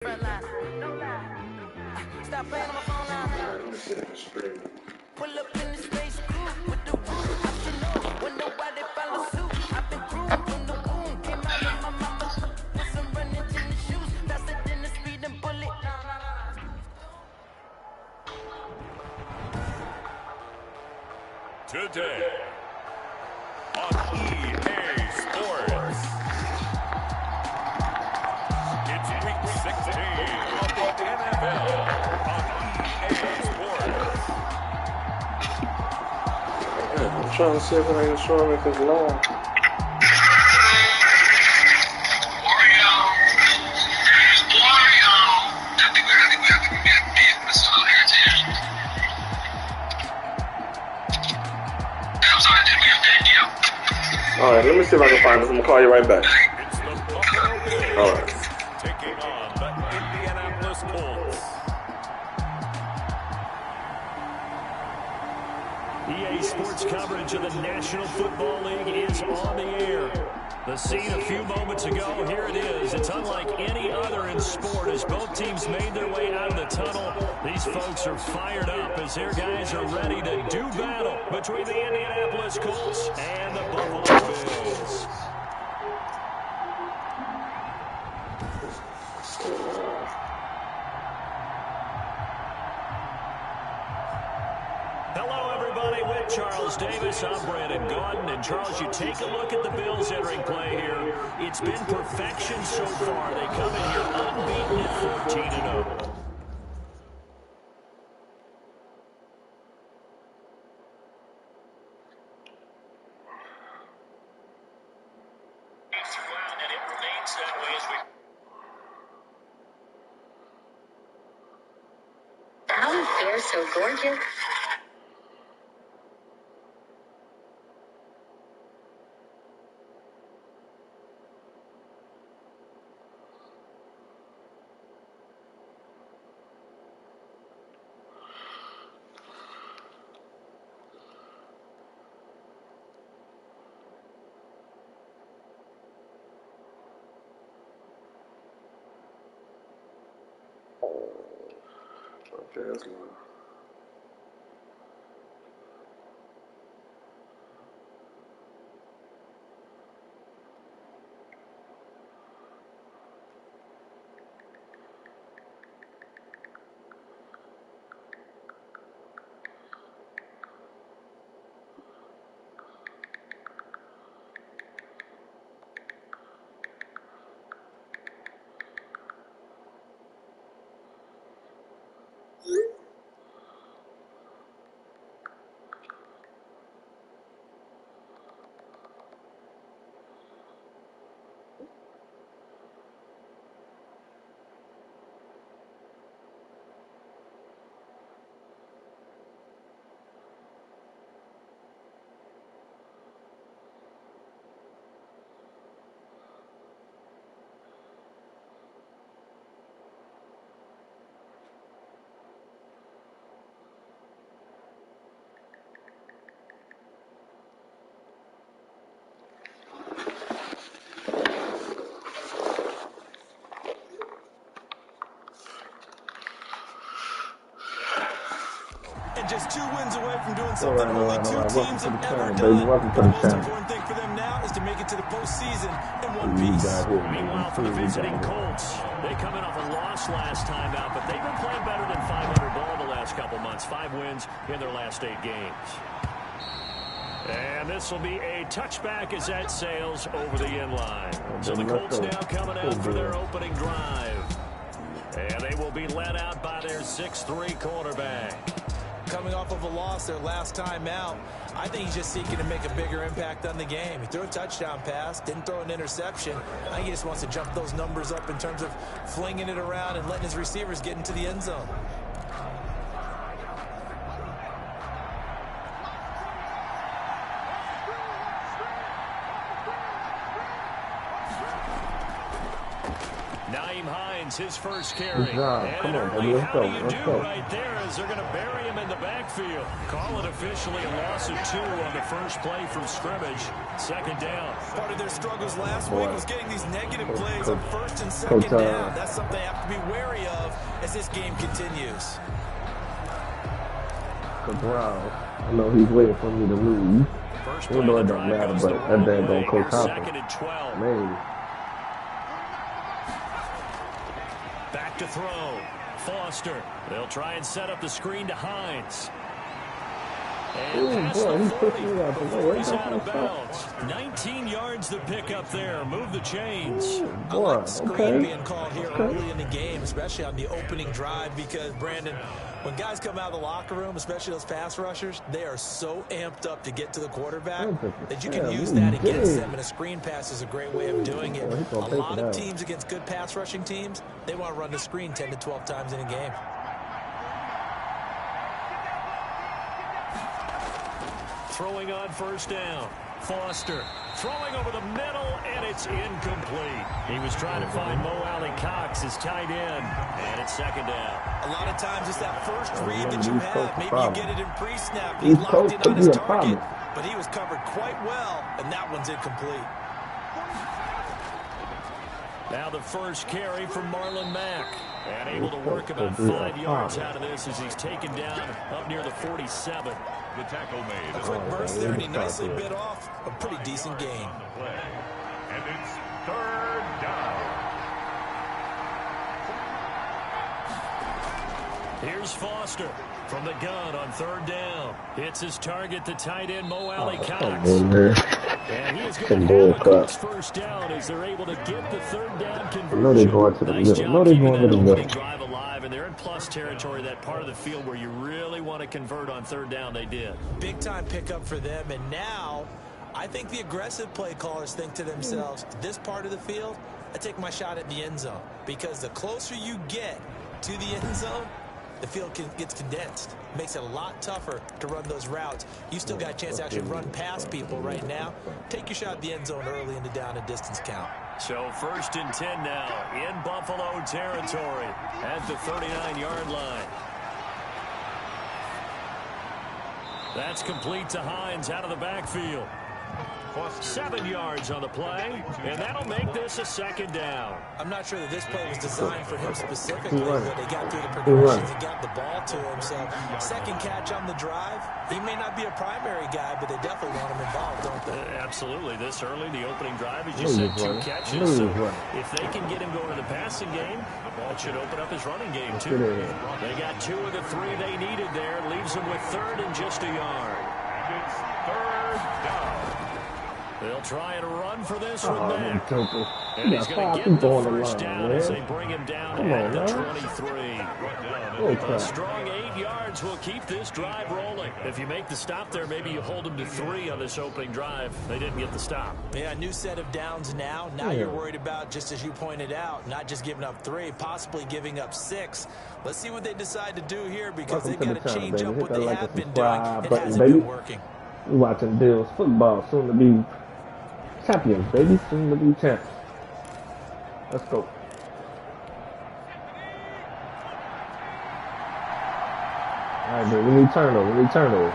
Front line. Stop playing on my phone line. Pull up in the space coupe with the roof. I should know when nobody follow suit. I've been groomed from the womb. Came out of my mama's with some running tennis shoes. Faster than the speeding bullet. Today on EA Sports, it's Week 16 of the NFL on EA Sports. I'm trying to see if I can show him if it's long. Alright, let me see if I can find this. I'm gonna call you right back. It's the Buffalo Bills Alright. taking on the Indianapolis Colts. EA Sports coverage of the National Football League is on the air. The scene a few moments ago, here it is. It's unlike any other in sport as both teams made their way out of the tunnel. These folks are fired up as their guys are ready to do battle between the Indianapolis Colts and the Buffalo Bills. Hello, everybody. With Charles Davis, I'm Brandon Gaudin. And, Charles, you take a look at the Bills entering play here. It's been perfection so far. They come in here unbeaten at 14-0. How is air so gorgeous? Okay, that's long. Just 2 wins away from doing something only two teams have ever Baby, done. welcome to The the most channel. important thing for them now is to make it to the postseason in one piece. Meanwhile, for the visiting Colts, they come in off a loss last time out, but they've been playing better than 500 ball the last couple months. 5 wins in their last 8 games. And this will be a touchback as that sails over the end line. So the Colts now coming out for their opening drive. And they will be led out by their 6'3" quarterback. Coming off of a loss their last time out, I think he's just seeking to make a bigger impact on the game. He threw a touchdown pass, didn't throw an interception. I think he just wants to jump those numbers up in terms of flinging it around and letting his receivers get into the end zone. his first carry. Good job. And Come on, early, baby. Let's how go. do you Let's do go. right there as they're going to bury him in the backfield? Call it officially a loss of 2 on the first play from scrimmage. Second down. Part of their struggles last week was getting these negative plays on first and second down. That's something they have to be wary of as this game continues. Cabral. I know he's waiting for me to lose. First You know it don't matter, but that dang gonna Coach Hopper. Second and 12. Man. Back to throw. Foster. They'll try and set up the screen to Hines. And Ooh, past boy, the he's 40 pushing me out the way. before he's That's out of what's up. bounds. 19 yards to pick up there. Move the chains. I Boy, like the screen okay. being called here early in the game, especially on the opening drive, because, Brandon, when guys come out of the locker room, especially those pass rushers, they are so amped up to get to the quarterback that you can use that against them, and a screen pass is a great way of doing it. A lot of teams against good pass rushing teams, they want to run the screen 10 to 12 times in a game. Throwing on first down. Foster throwing over the middle, and it's incomplete. He was trying to find Mo Alley Cox, his tight end, and it's second down. A lot of times it's that first read that you have. Maybe you get it in pre-snap. He's He locked in on supposed his to be a target, problem. but he was covered quite well, and that one's incomplete. Now the first carry from Marlon Mack. And able to work about 5 yards out of this as he's taken down up near the 47. The tackle made. A quick burst there, and he nicely bit off a pretty decent gain. And it's third down. Here's Foster from the gun on third down. Hits his target, the tight end, Mo Alley Cox. And he is going to have a quick first down as they're able to get the third down conversion. No, they're going to the middle. No, they're going to the middle. Drive alive, and they're in plus territory, that part of the field where you really want to convert on third down. They did. Big time pickup for them, and now I think the aggressive play callers think to themselves, this part of the field, I take my shot at the end zone, because the closer you get to the end zone, the field gets condensed. Makes it a lot tougher to run those routes. You still got a chance to actually run past people right now. Take your shot at the end zone early in the down and distance count. So first and 10 now in Buffalo territory at the 39-yard line. That's complete to Hines out of the backfield. 7 yards on the play, and that'll make this a second down. I'm not sure that this play was designed for him specifically, but they got through the progressions and got the ball to him. So second catch on the drive. He may not be a primary guy, but they definitely want him involved, don't they? Absolutely. This early, the opening drive, as you said, 2 catches. So if they can get him going in the passing game, that should open up his running game, too. They got 2 of the 3 they needed there. Leaves them with third and just a yard. It's third down. They'll try and run for this with Mack. And he's going to get the first down as they bring him down at the 23. A strong 8 yards will keep this drive rolling. If you make the stop there, maybe you hold them to 3 on this opening drive. They didn't get the stop. Yeah, new set of downs now. Now you're worried about, just as you pointed out, not just giving up 3, possibly giving up 6. Let's see what they decide to do here, because they've got to change up what they have been doing. It hasn't been working. We're watching Bills football, soon to be champions, baby. Soon to be champs. Let's go. All right, dude. We need turnover.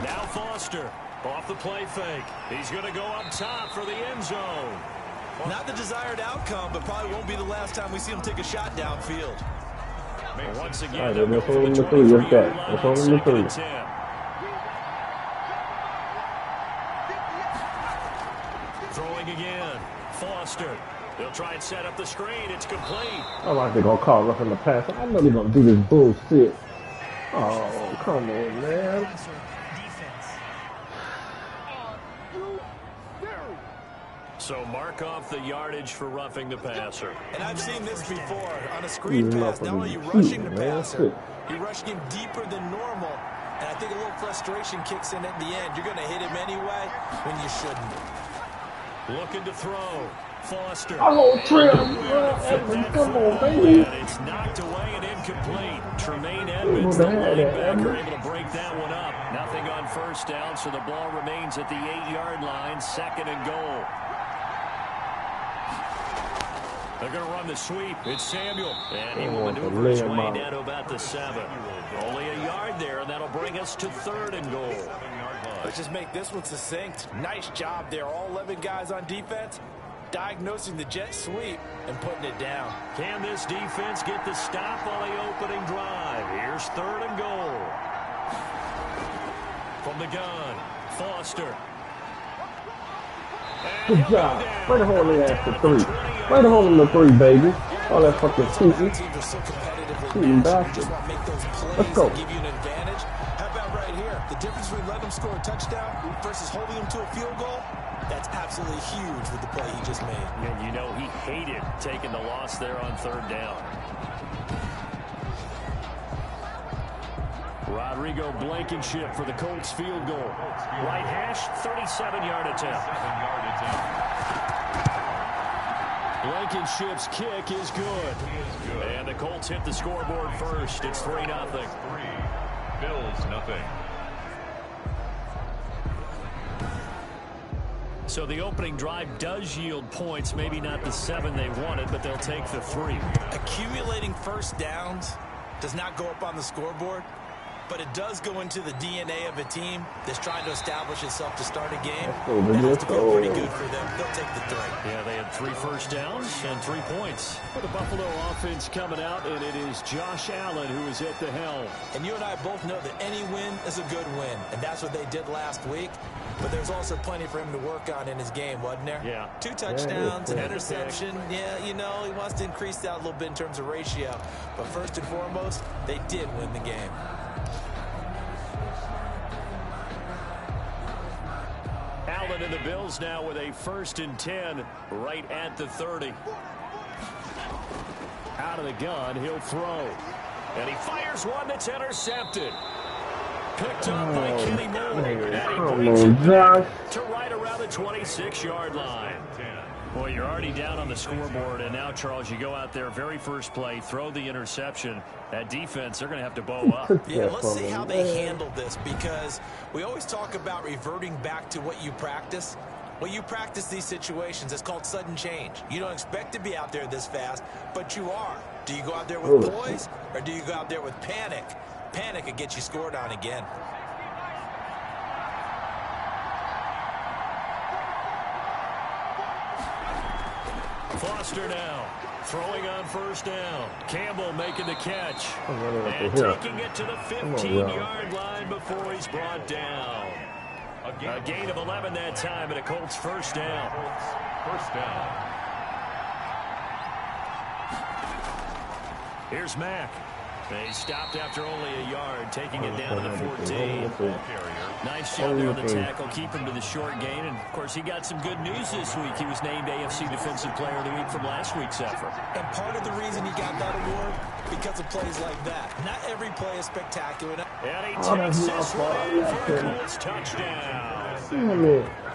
Now Foster off the play fake. He's going to go up top for the end zone. Not the desired outcome, but probably won't be the last time we see him take a shot downfield. Once again, all right, let's hold him to 3. Let's go. Let's hold him to 3. Throwing again. Foster. They'll try and set up the screen. It's complete. I like they're going to call roughing the pass. I know they're going to do this bullshit. Oh, come on, man. So mark off the yardage for roughing the passer. And I've seen this before on a screen pass. Not only are you rushing the passer, you're rushing him deeper than normal. And I think a little frustration kicks in at the end. You're going to hit him anyway when you shouldn't. Looking to throw. Foster. Oh, Trim. Come on, baby. It's knocked away and incomplete. Tremaine Edmonds, the linebacker, able to break that one up. Nothing on first down, so the ball remains at the 8-yard line, 2nd and goal. They're going to run the sweep. It's Samuel. And he will maneuver his way down to about the 7. Only a yard there, and that'll bring us to 3rd and goal. Let's just make this one succinct. Nice job there. All 11 guys on defense diagnosing the jet sweep and putting it down. Can this defense get the stop on the opening drive? Here's 3rd and goal. From the gun, Foster. Good job. Right the hole in the ass for 3. Right the hole in the 3, baby. All that fucking shooting. Shooting bastard. Let's go. Give you an advantage. How about right here? The difference between letting them score a touchdown versus holding them to a field goal, that's absolutely huge with the play he just made. And you know he hated taking the loss there on 3rd down. Rodrigo Blankenship for the Colts field goal. Right hash, 37-yard attempt. Blankenship's kick is good. And the Colts hit the scoreboard first. It's 3-0. Bills, nothing. So the opening drive does yield points. Maybe not the 7 they wanted, but they'll take the 3. Accumulating first downs does not go up on the scoreboard, but it does go into the DNA of a team that's trying to establish itself to start a game. That has to feel pretty good for them. They'll take the 3. Yeah, they had 3 first downs and 3 points. For the Buffalo offense coming out, and it is Josh Allen who is at the helm. And you and I both know that any win is a good win, and that's what they did last week. But there's also plenty for him to work on in his game, wasn't there? Yeah. 2 touchdowns, an interception. Yeah, you know, he wants to increase that a little bit in terms of ratio. But first and foremost, they did win the game. Allen and the Bills now with a 1st and 10 right at the 30. Out of the gun, he'll throw. And he fires one that's intercepted. Picked up by Kenny Moore. And he brings it back to right around the 26-yard line. Well, you're already down on the scoreboard, and now, Charles, you go out there, very first play, throw the interception. That defense, they're going to have to bow up. Yeah, let's see how they handle this, because we always talk about reverting back to what you practice. Well, you practice these situations. It's called sudden change. You don't expect to be out there this fast, but you are. Do you go out there with poise, or do you go out there with panic? Panic could get you scored on again. Foster now, throwing on 1st down. Campbell making the catch. And taking it to the 15-yard line before he's brought down. A gain of 11 that time, and a Colts 1st down. First down. Here's Mack. He stopped after only a yard, taking it down to the 14. Nice job there on the tackle, keep him to the short gain. And, of course, he got some good news this week. He was named AFC Defensive Player of the Week from last week's effort. And part of the reason he got that award, because of plays like that. Not every play is spectacular. And he takes this one for a Colts touchdown.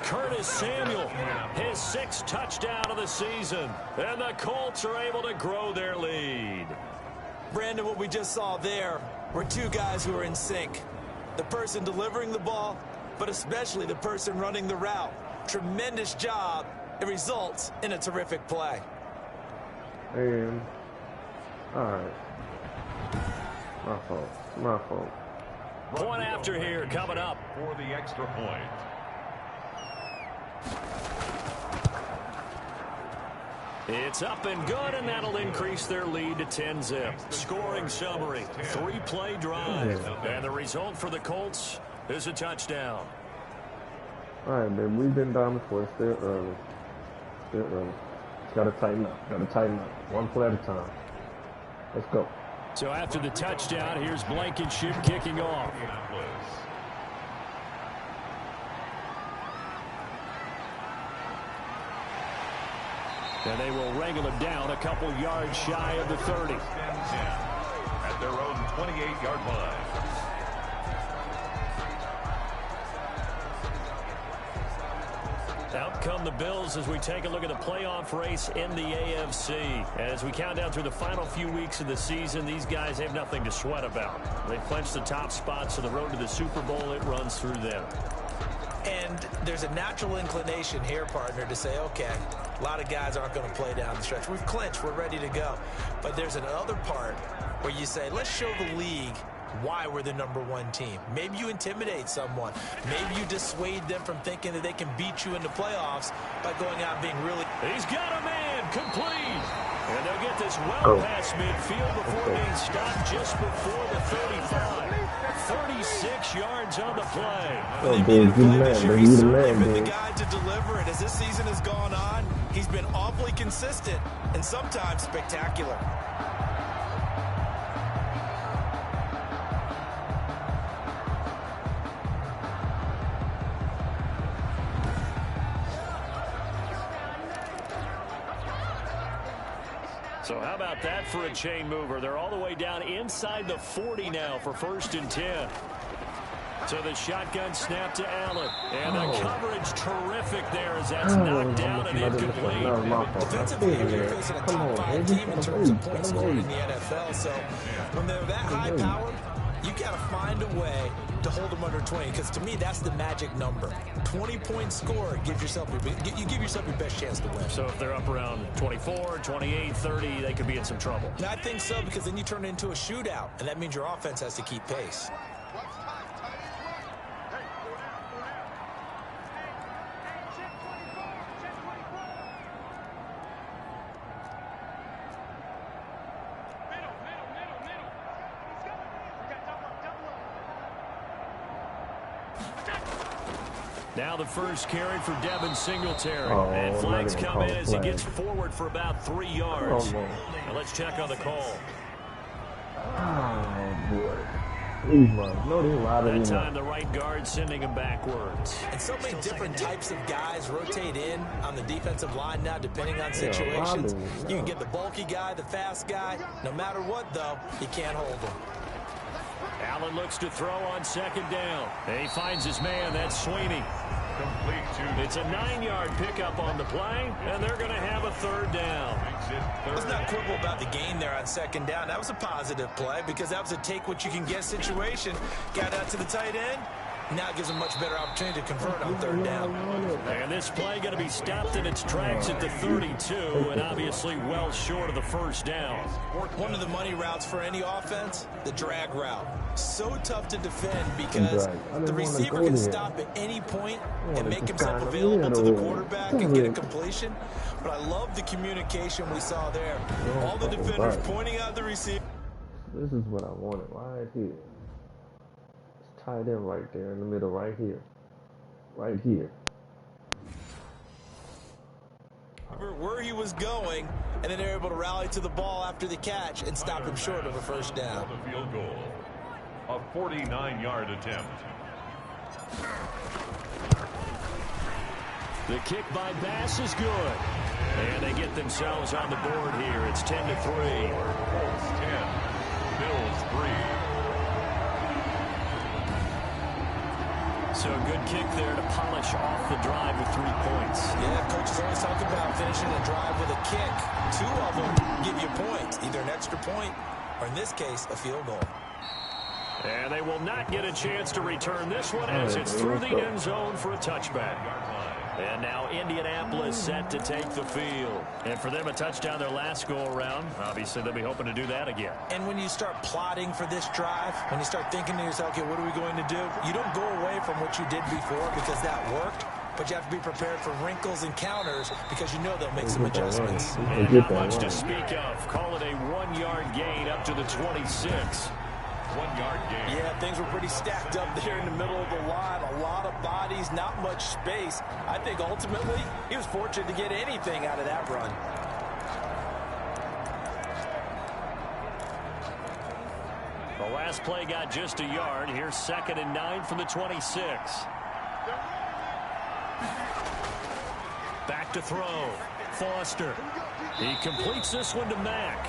Curtis Samuel, his 6th touchdown of the season. And the Colts are able to grow their lead. Brandon, what we just saw there were 2 guys who are in sync. The person delivering the ball, but especially the person running the route. Tremendous job. It results in a terrific play. And, all right. My fault. Point after here coming up. For the extra point. It's up and good, and that'll increase their lead to 10-zip. Scoring summary, 3-play drive. And the result for the Colts is a touchdown. All right, man. We've been down before. It's still early. Got to tighten up. One play at a time. Let's go. So after the touchdown, here's Blankenship kicking off. And they will wrangle him down a couple yards shy of the 30. At their own 28-yard line. Out come the Bills as we take a look at the playoff race in the AFC. As we count down through the final few weeks of the season, these guys have nothing to sweat about. They clinched the top spots, so the road to the Super Bowl, it runs through them. And And there's a natural inclination here, partner, to say, okay, a lot of guys aren't going to play down the stretch. We've clinched. We're ready to go. But there's another part where you say, let's show the league why we're the #1 team. Maybe you intimidate someone. Maybe you dissuade them from thinking that they can beat you in the playoffs by going out and being really... He's got a man complete. And they'll get this well past midfield before being stopped just before the 35. 36 yards on the play. Oh, dude, good man. He's the man, been dude. the guy to deliver it. As this season has gone on, he's been awfully consistent and sometimes spectacular. So how about that for a chain mover? They're all the way down inside the 40 now for 1st and 10. So the shotgun snap to Allen. And the coverage terrific there as that's knocked down and incomplete. Defensively, you're facing a top 5 team in terms of points scored in the NFL. So when they're that high powered, you got to find a way to hold them under 20, because to me that's the magic number. 20 points scored gives yourself you give yourself your best chance to win. So if they're up around 24, 28, 30, they could be in some trouble. And I think so, because then you turn it into a shootout, and that means your offense has to keep pace. Now the first carry for Devin Singletary. And flags come in as he gets forward for about 3 yards. Now let's check on the call. Oh, boy. Please, man. No, they're louder That time the right guard sending him backwards. And so many different types of guys rotate in on the defensive line now, depending on situations. You can get the bulky guy, the fast guy. No matter what, though, you can't hold him. Allen looks to throw on 2nd down. And he finds his man. That's Sweeney. Complete to... It's a 9-yard pickup on the play, and they're going to have a 3rd down. Let's not quibble about the gain there on 2nd down. That was a positive play because that was a take-what-you-can-get situation. Got out to the tight end. Now it gives them much better opportunity to convert on 3rd down. And this play going to be stopped in its tracks at the 32, and obviously well short of the 1st down. One of the money routes for any offense, the drag route. So tough to defend because the receiver can stop at any point and make himself available to the quarterback and get a completion. But I love the communication we saw there. All the defenders pointing out the receiver. This is what I wanted right here. It's tight end right there in the middle, right here. Right here. Where he was going, and then they're able to rally to the ball after the catch and stop him short of a 1st down. The field goal. A 49-yard attempt. The kick by Bass is good. And they get themselves on the board here. It's 10-3. Colts 10. Bills 3. So a good kick there to polish off the drive with 3 points. Yeah, coaches always talk about finishing a drive with a kick. 2 of them give you points, either an extra point or, in this case, a field goal. And they will not get a chance to return this one as it's through the end zone for a touchback. And now Indianapolis set to take the field. And for them, a touchdown their last go-around. Obviously, they'll be hoping to do that again. And when you start plotting for this drive, when you start thinking to yourself, okay, what are we going to do? You don't go away from what you did before because that worked. But you have to be prepared for wrinkles and counters because you know they'll make some adjustments. And not much to speak of. Call it a 1-yard gain up to the 26. 1-yard gain. Yeah, things were pretty stacked up there in the middle of the line. A lot of bodies, not much space. I think ultimately he was fortunate to get anything out of that run. The last play got just a yard. Here's 2nd and 9 from the 26. Back to throw. Foster. He completes this one to Mack.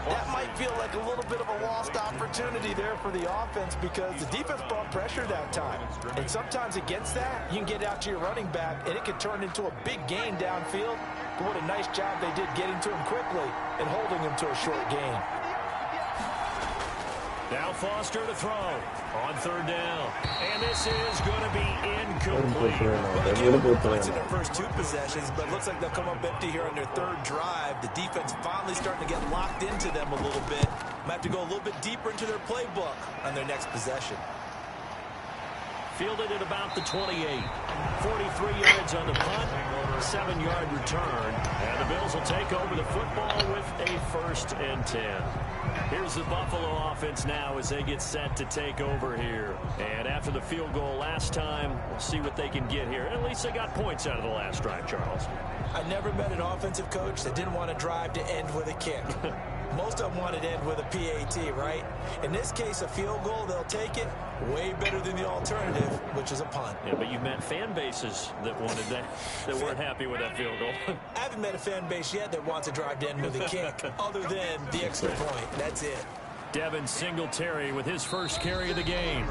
That might feel like a little bit of a lost opportunity there for the offense because the defense brought pressure that time. And sometimes against that, you can get out to your running back, and it can turn into a big gain downfield. But what a nice job they did getting to him quickly and holding him to a short gain. Now Foster to throw on third down. And this is going to be incomplete. Well, they gave up points in their first 2 possessions, but it looks like they'll come up empty here on their 3rd drive. The defense finally starting to get locked into them a little bit. Might have to go a little bit deeper into their playbook on their next possession. Fielded at about the 28. 43 yards on the punt, 7-yard return. And the Bills will take over the football with a 1st and 10. Here's the Buffalo offense now as they get set to take over here. And after the field goal last time, we'll see what they can get here. At least they got points out of the last drive, Charles. I never met an offensive coach that didn't want to drive to end with a kick. Most of them wanted to end with a PAT, right? In this case, a field goal, they'll take it. Way better than the alternative, which is a punt. Yeah, but you've met fan bases that wanted that weren't happy with that field goal. I haven't met a fan base yet that wants to drive to end with a kick, other than the extra point. That's it. Devin Singletary with his first carry of the game.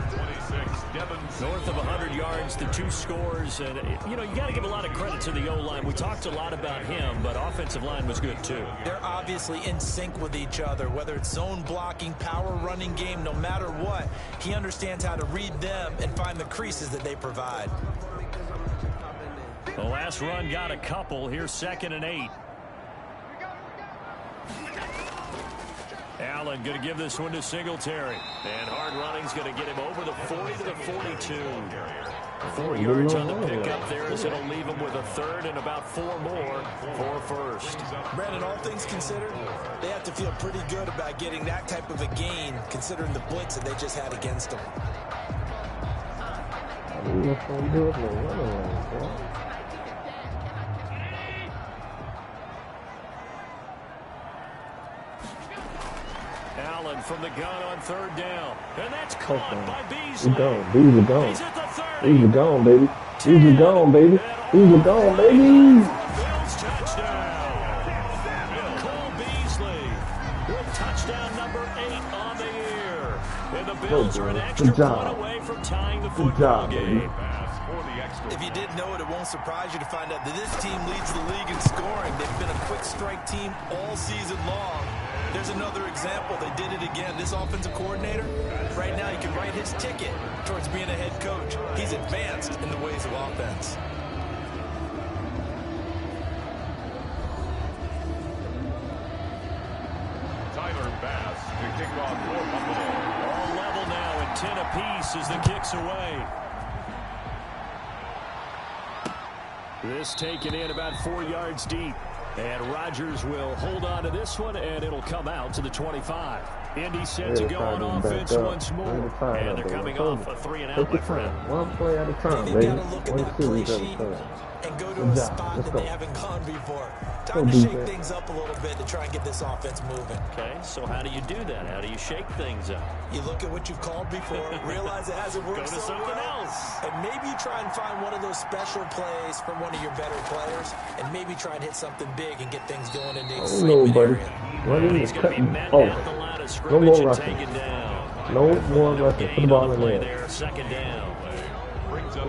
North of 100 yards, the 2 scores. And, you know, you got to give a lot of credit to the O-line. We talked a lot about him, but offensive line was good, too. They're obviously in sync with each other, whether it's zone blocking, power running game, no matter what. He understands how to read them and find the creases that they provide. The last run got a couple. Here's 2nd and 8. Allen going to give this one to Singletary. And hard running's going to get him over the 40 to the 42. 4 yards on the pickup there as it'll leave him with a 3rd and about 4 more for 1st. Brandon, all things considered, they have to feel pretty good about getting that type of a gain, considering the blitz that they just had against them. Allen from the gun on 3rd down. And that's caught by Beasley. He's gone. Beasley gone. He's at the 30. Beasley gone, baby. Beasley gone, baby. Beasley gone, baby. Bills touchdown. Cole Beasley with touchdown number 8 on the year. And the Bills are an extra point away from tying the football game. If you didn't know it, it won't surprise you to find out that this team leads the league in scoring. They've been a quick strike team all season long. There's another example. They did it again. This offensive coordinator, right now, he can write his ticket towards being a head coach. He's advanced in the ways of offense. Tyler Bass to kick off for Buffalo. All level now at 10 apiece as the kick's away. This taken in about 4 yards deep. And Rodgers will hold on to this one, and it'll come out to the 25. Indy set to go on offense once more. And they're coming off a 3-and-out, my friend. One play at a time, They've baby. got to look at that play sheet and go to a spot that they haven't gone before. Time to shake things up a little bit to try and get this offense moving. Okay, so how do you do that? How do you shake things up? You look at what you've called before, realize it hasn't worked Go to so something well, else. and maybe you try and find one of those special plays from one of your better players, and maybe try and hit something big and get things going in the Oh, no, excitement buddy. area. Running He's is going to be cutting. met Oh, down the line of no scrimmage more and rushing. taken down. No more rushing. Put the ball in Play there. 2nd down.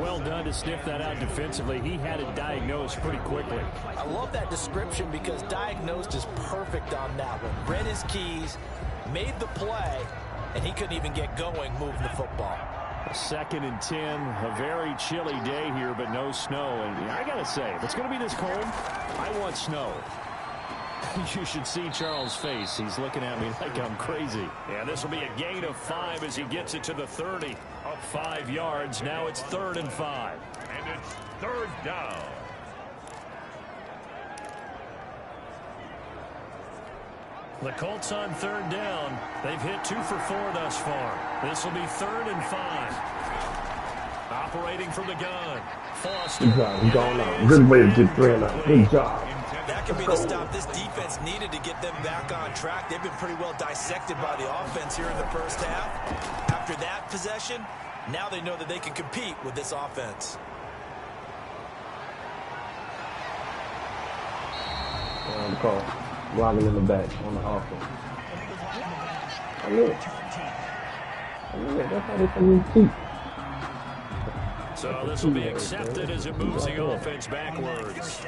Well done to sniff that out defensively. He had it diagnosed pretty quickly. I love that description because diagnosed is perfect on that one. Read his keys, made the play, and he couldn't even get going moving the football. 2nd and 10, a very chilly day here, but no snow. And I got to say, if it's going to be this cold, I want snow. You should see Charles' face. He's looking at me like I'm crazy. Yeah, this will be a gain of 5 as he gets it to the 30. Up 5 yards. Now it's 3rd and 5. And it's 3rd down. The Colts on 3rd down. They've hit 2 for 4 thus far. This will be 3rd and 5. Operating from the gun. Foster. Good job. He's gone out. Good way to get 3 and out. Good job. That could be the stop this defense needed to get them back on track. They've been pretty well dissected by the offense here in the first half. After that possession, now they know that they can compete with this offense. Call. Blocking in the back on the offense. I knew it. That's how they come in cheap. So this will be accepted as it moves the offense backwards.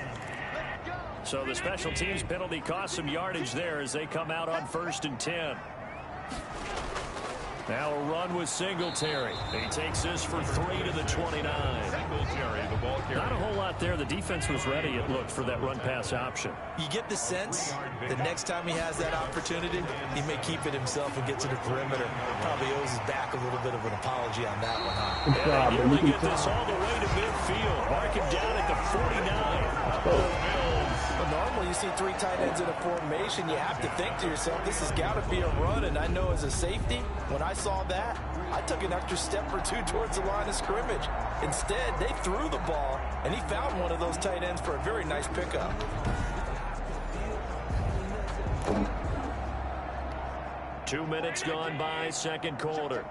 So the special teams penalty cost some yardage there as they come out on 1st and 10. Now a run with Singletary. He takes this for 3 to the 29. Singletary, the ball carrier. Not a whole lot there. The defense was ready, it looked, for that run-pass option. You get the sense the next time he has that opportunity, he may keep it himself and get to the perimeter. Probably owes his back a little bit of an apology on that one, huh? Good job, Able baby. to get this all the way to midfield. Mark him down at the 49. But normally you see 3 tight ends in a formation, you have to think to yourself, this has got to be a run. And I know as a safety, when I saw that, I took an extra step or 2 towards the line of scrimmage. Instead, they threw the ball, and he found one of those tight ends for a very nice pickup. Two minutes gone by, second quarter.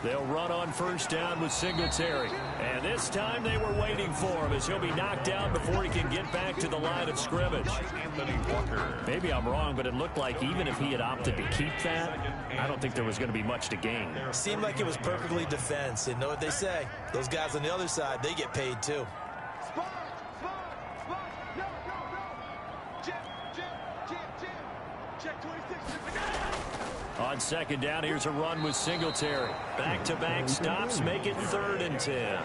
They'll run on first down with Singletary. And this time they were waiting for him as he'll be knocked out before he can get back to the line of scrimmage. Anthony Walker. Maybe I'm wrong, but it looked like even if he had opted to keep that, I don't think there was going to be much to gain. Seemed like it was perfectly defense. And know what they say? Those guys on the other side, they get paid too. On second down, here's a run with Singletary. Back-to-back stops make it 3rd and 10.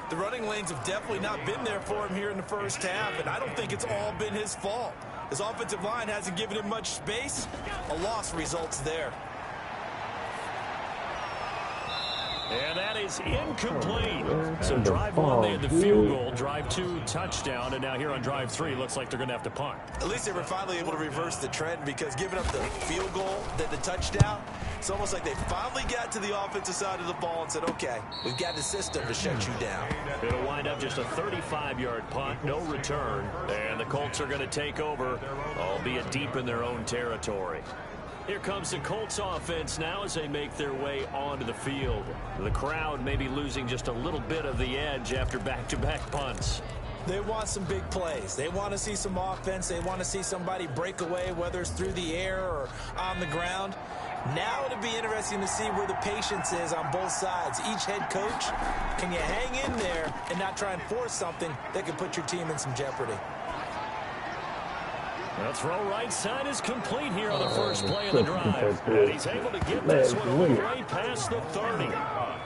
The running lanes have definitely not been there for him here in the first half, and I don't think it's all been his fault. His offensive line hasn't given him much space. A loss results there. And that is incomplete. So drive 1, they had the field goal. Drive 2, touchdown. And now here on drive 3, looks like they're going to have to punt. At least they were finally able to reverse the trend, because giving up the field goal, then the touchdown, it's almost like they finally got to the offensive side of the ball and said, okay, we've got the system to shut you down. It'll wind up just a 35-yard punt, no return. And the Colts are going to take over, albeit deep in their own territory. Here comes the Colts offense now as they make their way onto the field. The crowd may be losing just a little bit of the edge after back-to-back punts. They want some big plays. They want to see some offense. They want to see somebody break away, whether it's through the air or on the ground. Now it'll be interesting to see where the patience is on both sides. Each head coach, can you hang in there and not try and force something that could put your team in some jeopardy? The throw right side is complete here on the first play of the drive. And he's able to get this one all the way past the 30.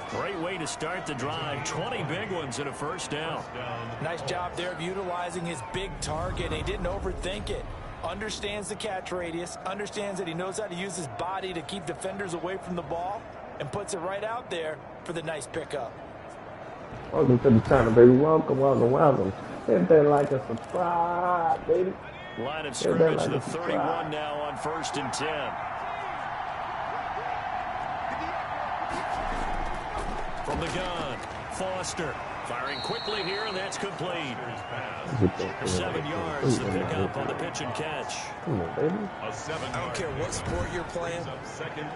Great way to start the drive. 20 big ones in a first down. Nice job there of utilizing his big target. He didn't overthink it. Understands the catch radius. Understands that he knows how to use his body to keep defenders away from the ball. And puts it right out there for the nice pickup. Welcome to the channel, baby. Welcome, welcome, welcome. Hit that like and subscribe, baby. Line of scrimmage to the 31 now on 1st and 10. From the gun, Foster firing quickly here, and that's complete. 7 yards, the pickup on the pitch and catch. Come on, baby. I don't care what sport you're playing.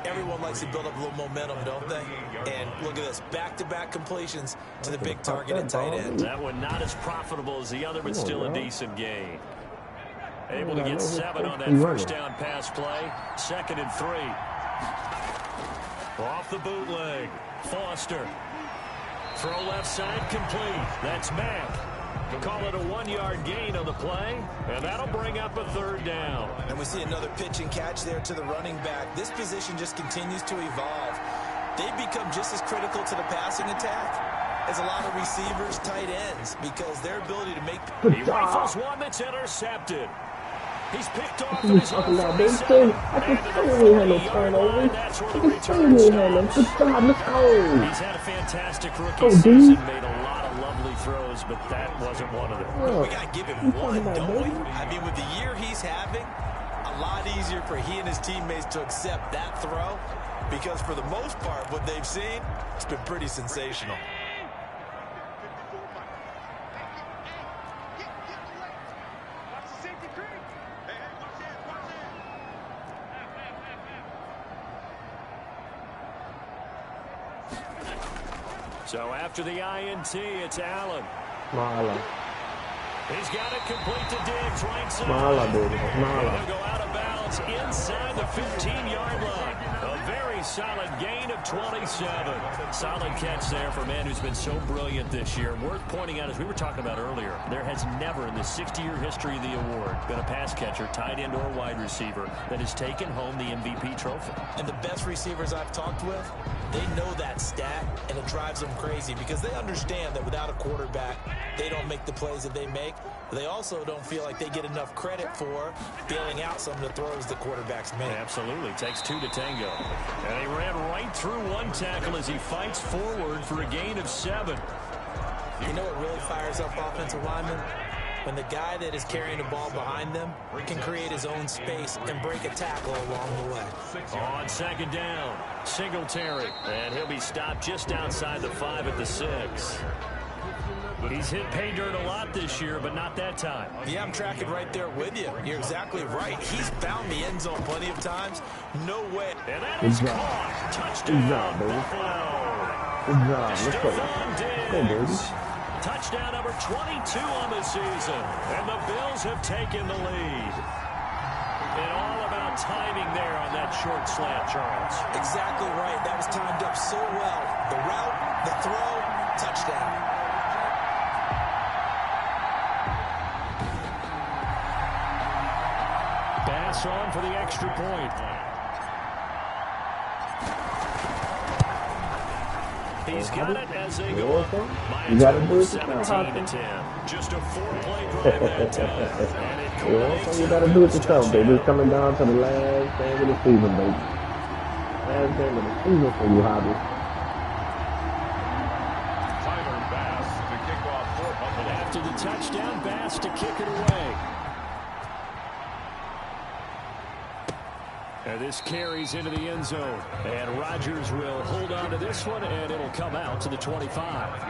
Everyone likes to build up a little momentum, don't they? And look at this, back-to-back completions to the big target and tight end. That one not as profitable as the other, but still a decent gain. Able to get 7 on that first down pass play. 2nd and 3. Off the bootleg. Foster. Throw left side complete. That's Mack. Call it a 1-yard gain on the play, and that'll bring up a 3rd down. And we see another pitch and catch there to the running back. This position just continues to evolve. They've become just as critical to the passing attack as a lot of receivers, tight ends, because their ability to make... He rifles one that's intercepted. He's picked off What are you talking about, baby? I can tell you we had no turnovers. I can tell you we had no. Good job, let's go. He's had a fantastic rookie season, made a lot of lovely throws, but that wasn't one of them. We got to give him one, don't we? I mean, with the year he's having, a lot easier for he and his teammates to accept that throw, because for the most part, what they've seen, it's been pretty sensational. So after the INT, it's Allen. Smile. He's got it complete to Diggs, right side. Smile, baby. Smile. He'll go out of bounds inside the 15-yard line. A very A solid gain of 27. Solid catch there for a man who's been so brilliant this year. Worth pointing out, as we were talking about earlier, there has never in the 60-year history of the award been a pass catcher, tight end, or wide receiver that has taken home the MVP trophy. And the best receivers I've talked with, they know that stat, and it drives them crazy because they understand that without a quarterback, they don't make the plays that they make. They also don't feel like they get enough credit for bailing out some of the throws the quarterbacks make. Absolutely. Takes two to tango. And he ran right through one tackle as he fights forward for a gain of 7. You know what really fires up offensive linemen? When the guy that is carrying the ball behind them can create his own space and break a tackle along the way. On second down, Singletary. And he'll be stopped just outside the 5 at the 6. He's hit pay dirt a lot this year, but not that time. Yeah, I'm tracking right there with you. You're exactly right. He's found the end zone plenty of times. No way. And that is caught. Touchdown, Buffalo. Good job. Let's go, baby. Touchdown number 22 on the season. And the Bills have taken the lead. And all about timing there on that short slant, Charles. Exactly right. That was timed up so well. The route, the throw, touchdown. Bass on for the extra point. He's got it as they go up. You got to do it 17 to 10. Just a 4-play drive that time. You got to do it yourself, baby. It's coming down to the last game of the season, baby. Last game of the season for you, Hobby. Tyler Bass to kick off for Buffalo. After the touchdown, Bass to kick it away. And this carries into the end zone. And Rodgers will hold on to this one, and it'll come out to the 25.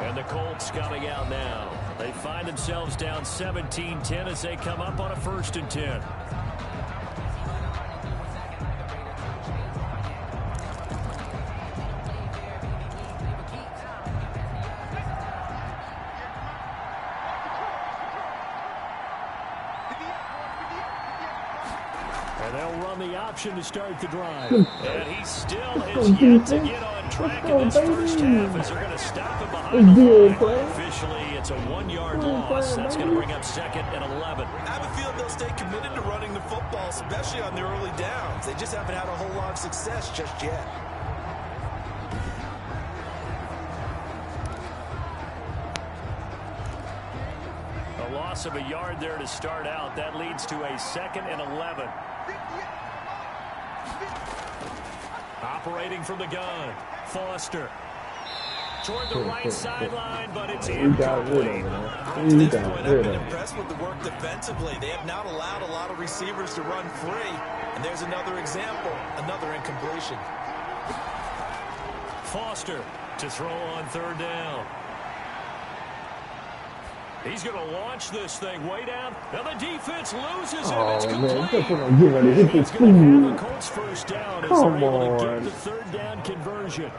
And the Colts coming out now. They find themselves down 17-10 as they come up on a 1st and 10. And they'll run the option to start the drive. And he still has yet to get on track in this first half as they're going to stop him behind the line. Officially, it's a 1-yard loss. That's going to bring up 2nd and 11. I have a feeling they'll stay committed to running the football, especially on the early downs. They just haven't had a whole lot of success just yet. A loss of a yard there to start out. That leads to a 2nd and 11. Operating from the gun, Foster. Toward the right sideline, but it's incomplete. To this point, I've been impressed with the work defensively. They have not allowed a lot of receivers to run free. And there's another example, another incompletion. Foster to throw on 3rd down. He's going to launch this thing way down. Now the defense loses it. It's complete. It's going to have a Colts 1st down as they're able to get the 3rd down conversion.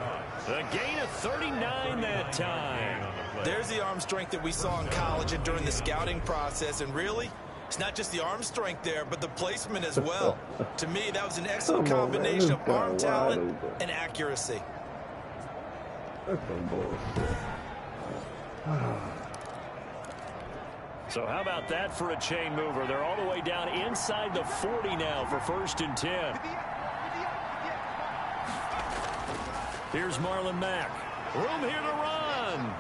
A gain of 39 that time. There's the arm strength that we saw in college and during the scouting process. And really, it's not just the arm strength there, but the placement as well. To me, that was an excellent combination of arm talent and accuracy. That's some bullshit. So how about that for a chain mover? They're all the way down inside the 40 now for 1st and 10. Here's Marlon Mack. Room here to run.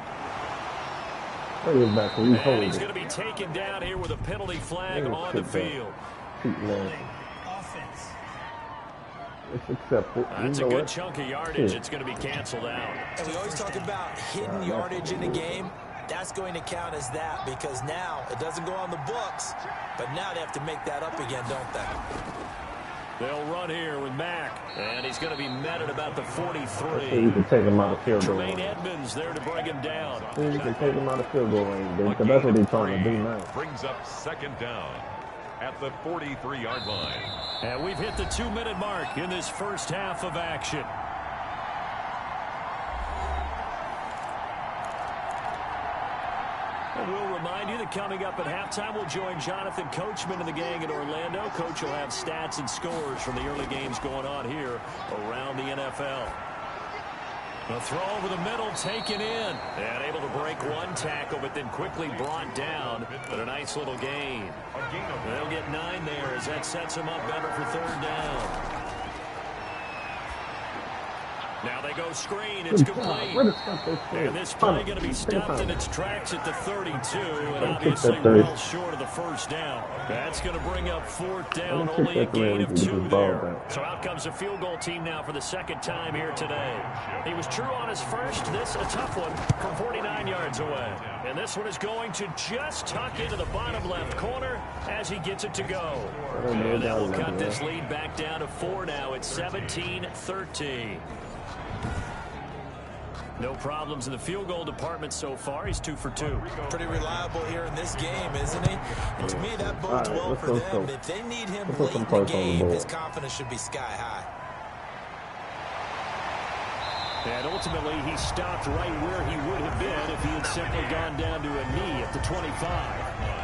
And he's going to be taken down here with a penalty flag on the field. It's acceptable. That's a good chunk of yardage. It's going to be canceled out. And we always talk about hidden yardage in a game. That's going to count as that because now it doesn't go on the books, but now they have to make that up again, don't they? They'll run here with Mack, and he's going to be met at about the 43. You can take him out of field goal Tremaine Edmonds there to bring him down. You can take him out of field goal range, because that's what they're trying to do now. Brings up 2nd down at the 43-yard line. And we've hit the 2-minute mark in this first half of action. And we'll remind you that coming up at halftime. We'll join Jonathan Coachman and the gang in Orlando. Coach will have stats and scores from the early games going on here around the NFL. The throw over the middle, taken in. And able to break one tackle, but then quickly brought down. But a nice little gain. They'll get 9 there as that sets them up better for 3rd down. Now they go screen. It's complete. And this play going to be stopped in its tracks at the 32, and obviously well short of the 1st down. That's going to bring up 4th down, only a gain of 2 there. So out comes the field goal team now for the 2nd time here today. He was true on his first. This a tough one from 49 yards away. And this one is going to just tuck into the bottom left corner as he gets it to go. And that will cut this lead back down to 4 now. It's 17-13. No problems in the field goal department so far. He's 2 for 2. Pretty reliable here in this game, isn't he? And to me, that bodes well for them. If they need him late in the game, his confidence should be sky high. And ultimately, he stopped right where he would have been if he had simply gone down to a knee at the 25.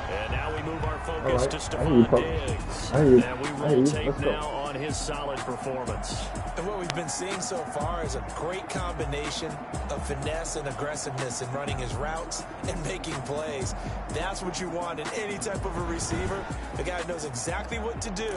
And now we move our focus to Stephon Diggs. And we roll tape now on his solid performance. And what we've been seeing so far is a great combination of finesse and aggressiveness in running his routes and making plays. That's what you want in any type of a receiver. The guy knows exactly what to do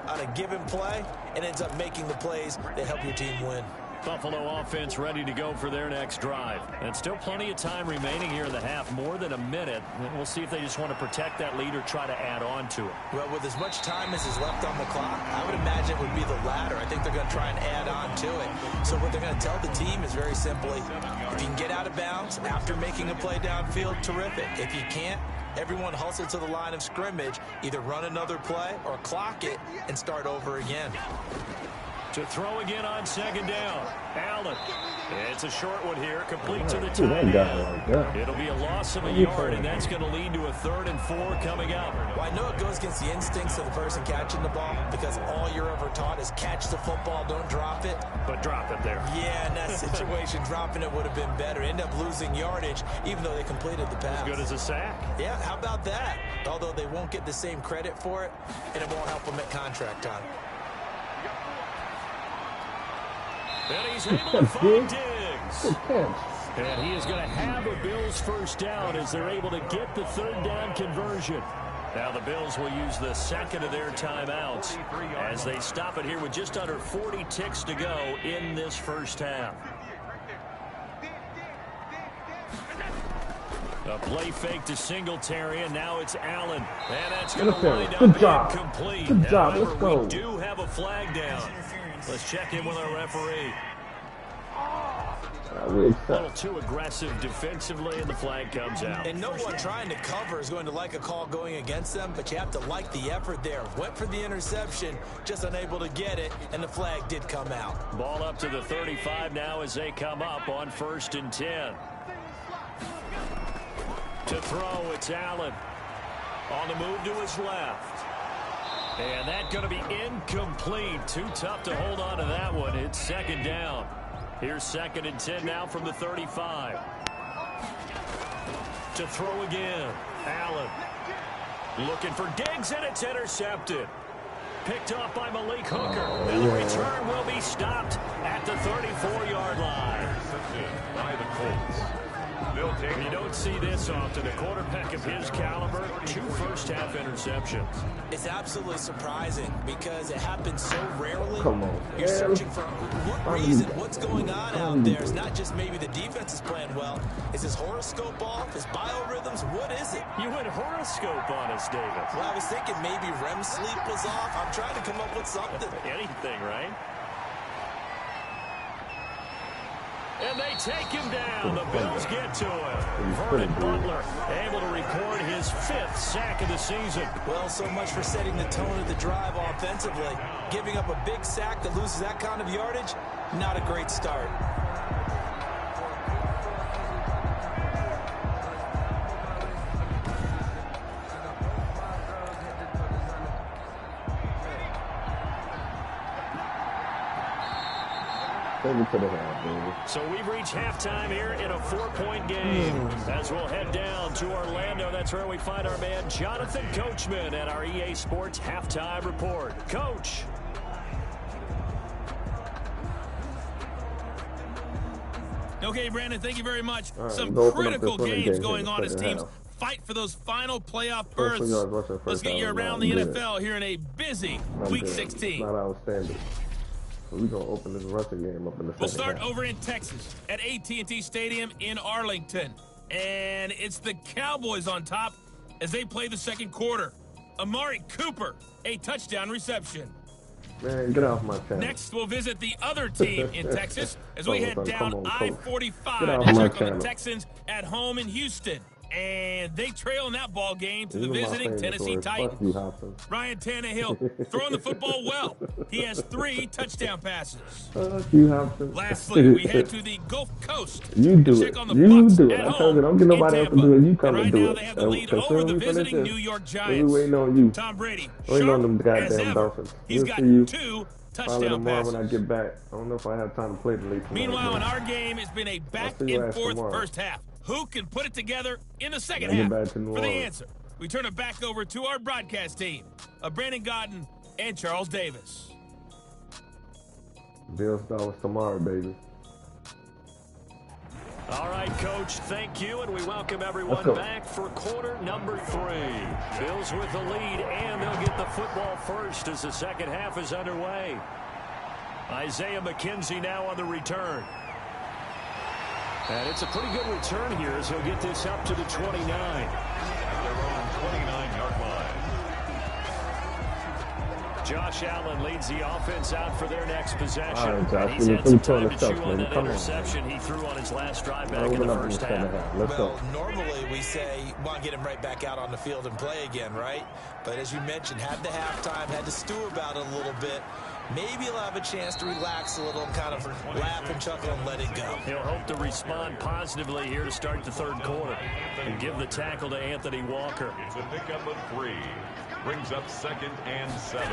on a given play and ends up making the plays that help your team win. Buffalo offense ready to go for their next drive. And still plenty of time remaining here in the half, more than a minute. We'll see if they just want to protect that lead or try to add on to it. Well, with as much time as is left on the clock, I would imagine it would be the latter. I think they're going to try and add on to it. So what they're going to tell the team is very simply, if you can get out of bounds after making a play downfield, terrific. If you can't, everyone hustle to the line of scrimmage, either run another play or clock it and start over again. To throw again on 2nd down. Allen. It's a short one here. Complete to the tight end. It'll be a loss of a yard, and that's going to lead to a 3rd and 4 coming up. Well, I know it goes against the instincts of the person catching the ball because all you're ever taught is catch the football, don't drop it. But drop it there. Yeah, in that situation, dropping it would have been better. End up losing yardage, even though they completed the pass. As good as a sack. Yeah, how about that? Although they won't get the same credit for it, and it won't help them at contract time. And he's able to find Diggs. And he is going to have a Bills 1st down as they're able to get the 3rd down conversion. Now the Bills will use the 2nd of their timeouts as they stop it here with just under 40 ticks to go in this 1st half. A play fake to Singletary, and now it's Allen. And that's going to wind up incomplete. Good job. Let's go. We do have a flag down. Let's check in with our referee. A little too aggressive defensively, and the flag comes out. And no one trying to cover is going to like a call going against them, but you have to like the effort there. Went for the interception, just unable to get it, and the flag did come out. Ball up to the 35 now as they come up on 1st and 10. To throw, it's Allen. On the move to his left. And that's going to be incomplete. Too tough to hold on to that one. It's 2nd down. Here's 2nd and 10 now from the 35. To throw again. Allen. Looking for Diggs, and it's intercepted. Picked off by Malik Hooker. And the return will be stopped at the 34-yard line. By the Colts. You don't see this often. A quarterback of his caliber, 2 first-half interceptions. It's absolutely surprising because it happens so rarely. Come on. You're searching for what reason, what's going on out there. It's not just maybe the defense is playing well. Is his horoscope off? His biorhythms? What is it? You went horoscope on us, David. Well, I was thinking maybe REM sleep was off. I'm trying to come up with something. Anything, right? And they take him down. The Bills get to him. Vernon Butler able to record his 5th sack of the season. Well, so much for setting the tone of the drive offensively. Giving up a big sack that loses that kind of yardage, not a great start. Take it to the half, baby. So we've reached halftime here in a 4-point game. As we'll head down to Orlando, that's where we find our man Jonathan Coachman at our EA Sports Halftime Report. Coach. Okay, Brandon, thank you very much. Right, some critical games going on as teams fight for those final playoff berths. Let's get you around the NFL here in a busy Week 16. Not outstanding. So we're going to open this rushing game up in the second We'll start half. over in Texas at AT&T Stadium in Arlington. And it's the Cowboys on top as they play the second quarter. Amari Cooper, a touchdown reception. Man, get off my channel. Next, we'll visit the other team in Texas as we head down I-45 Get off to my check on channel. the Texans at home in Houston. And they trail in that ball game to the Even my visiting favorite Tennessee story. Titans. Fuck you, Hopkins. Ryan Tannehill throwing the football well. He has 3 touchdown passes. Fuck you, Hopkins. Lastly, we head to the Gulf Coast. You do check it. on the You Bucs do it. at I told you, home don't get nobody in else to do it. You Tampa. come and And do right now it. they have the lead As soon over as the we finish visiting this, New York we Giants. waiting on you. Tom Brady, Waiting on them sharp as goddamn ever. Dolphins. He's We'll got see you 2 probably touchdown tomorrow passes. when I get back. I don't know if I have time to play the league. Meanwhile, in our game, it's been a back see your and ass forth tomorrow. first half. Who can put it together in the second When I half? get back to New For the Orleans. answer, we turn it back over to our broadcast team of Brandon Godden and Charles Davis. Bill Stallings tomorrow, baby. All right, Coach, thank you, and we welcome Let's everyone go. back for quarter number 3. Bills with the lead, and they'll get the football first as the second half is underway. Isaiah McKenzie now on the return. And it's a pretty good return here as he'll get this up to the 29. At their own 29-yard line. Josh Allen leads the offense out for their next possession. All right, Josh, And he's give me had some 3 time to interceptions, chew on baby. that Come on. interception he threw on his last drive back in Open the up in the first second half. half. Let's Well, go. normally we say, want to get him right back out on the field and play again, right? But as you mentioned, had the halftime, had to stew about it a little bit. Maybe he'll have a chance to relax a little and kind of laugh and chuckle and let it go. He'll hope to respond positively here to start the third quarter and give the tackle to Anthony Walker. It's a pickup of 3. Brings up 2nd and 7.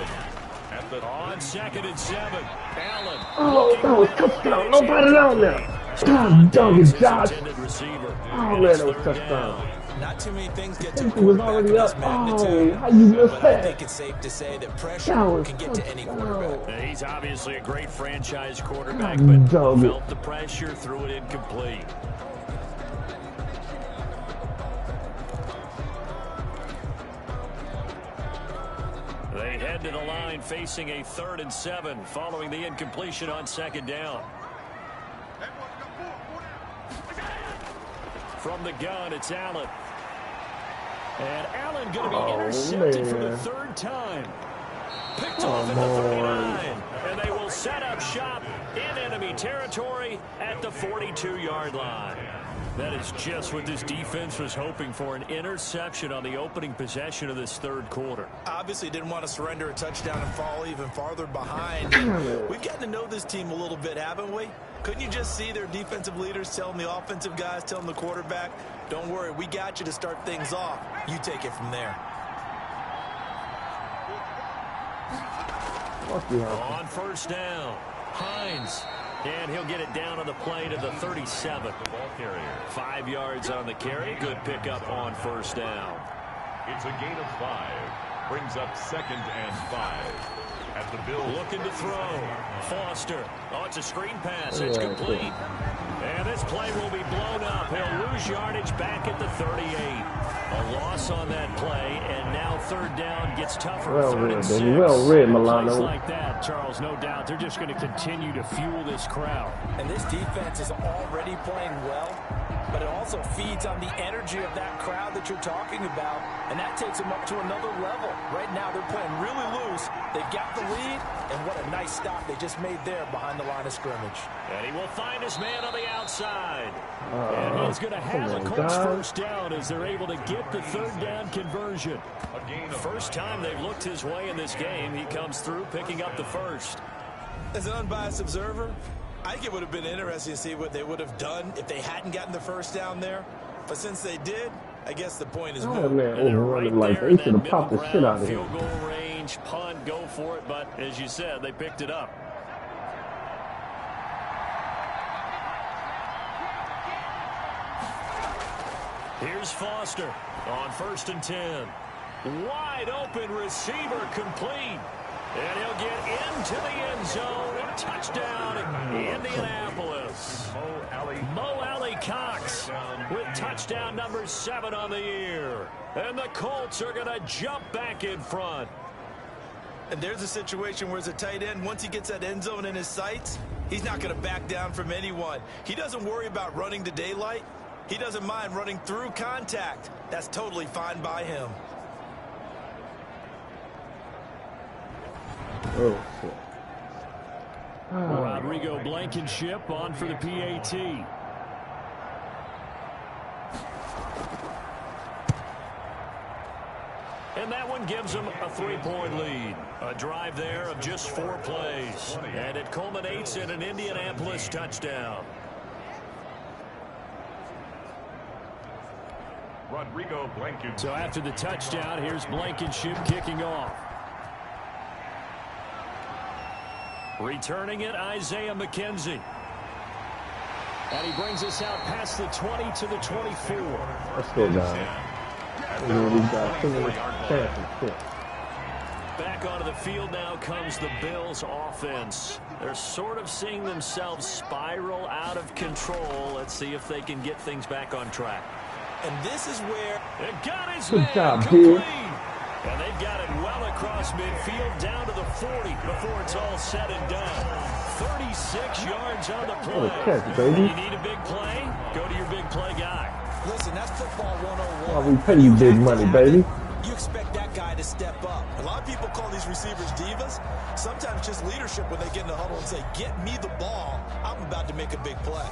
At the On 2nd and 7, Allen. Oh, that was touchdown. Nobody down there. God dog it, Josh. Intended receiver. Oh, And man, it's that was third touchdown. down. Not too many things get to He a was quarterback already of up. this magnitude. Oh, how you missed But I that? think it's safe to say that That pressure was can get to any quarterback. touchdown. He's obviously a great franchise quarterback, God but dog it. felt the pressure, threw it incomplete. They head to the line facing a 3rd and 7 following the incompletion on 2nd down. From the gun, it's Allen. And Allen going to be intercepted for the 3rd time. Picked off at the 39. And they will set up shop in enemy territory at the 42-yard line. That is just what this defense was hoping for, an interception on the opening possession of this third quarter. Obviously didn't want to surrender a touchdown and fall even farther behind. We've gotten to know this team a little bit, haven't we? Couldn't you just see their defensive leaders telling the offensive guys, telling the quarterback, don't worry, we got you to start things off. You take it from there. On first down, Hines. And he'll get it down on the play to the 37. the ball carrier. 5 yards on the carry. Good pickup on first down. It's a gain of 5. Brings up 2nd and 5. At the Bills. Looking to throw. Foster. Oh, it's a screen pass. It's complete. And this play will be blown up. He'll lose yardage back at the 38. A loss on that play, and now 3rd down gets tougher. Well 3rd read, and baby. 6. Well read, Plays Milano. like that, Charles, no doubt, they're just going to continue to fuel this crowd. And this defense is already playing well, but it also feeds on the energy of that crowd that you're talking about, and that takes them up to another level. Right now, they're playing really loose. They've got the lead, and what a nice stop they just made there behind the line of scrimmage. And he will find his man on the outside. And he's going to have a Colts first down as they're able to get the 3rd down conversion. A gain of First time they've looked his way in this game, he comes through picking up the first. As an unbiased observer, I think it would have been interesting to see what they would have done if they hadn't gotten the first down there. But since they did, I guess the point is Oh, moved. man, And they're overrunning like there in they should that have popped the middle shit out ground, of him. Field goal range, punt, go for it. But as you said, they picked it up. Here's Foster on 1st and 10. Wide open receiver complete. And he'll get into the end zone. Touchdown, Indianapolis. Mo Alley Cox with touchdown number 7 on the year. And the Colts are going to jump back in front. And there's a situation where as a tight end, once he gets that end zone in his sights, he's not going to back down from anyone. He doesn't worry about running to daylight. He doesn't mind running through contact. That's totally fine by him. Oh, shit. Rodrigo Blankenship on for the PAT. And that one gives them a 3-point lead. A drive there of just 4 plays. And it culminates in an Indianapolis touchdown. Rodrigo Blankenship. So after the touchdown, here's Blankenship kicking off. Returning it, Isaiah McKenzie. And he brings us out past the 20 to the 24. Let's go down. Back onto the field now comes the Bills offense. They're sort of seeing themselves spiral out of control. Let's see if they can get things back on track. And this is where it got his good man job, complete. dude. And they've got it well across midfield down to the 40 before it's all said and done. 36 yards on the play. What a catch, baby. You need a big play? Go to your big play guy. Listen, that's football 101. Oh, we pay you big money, baby. You expect that guy to step up. A lot of people call these receivers divas. Sometimes just leadership when they get in the huddle and say, get me the ball. I'm about to make a big play.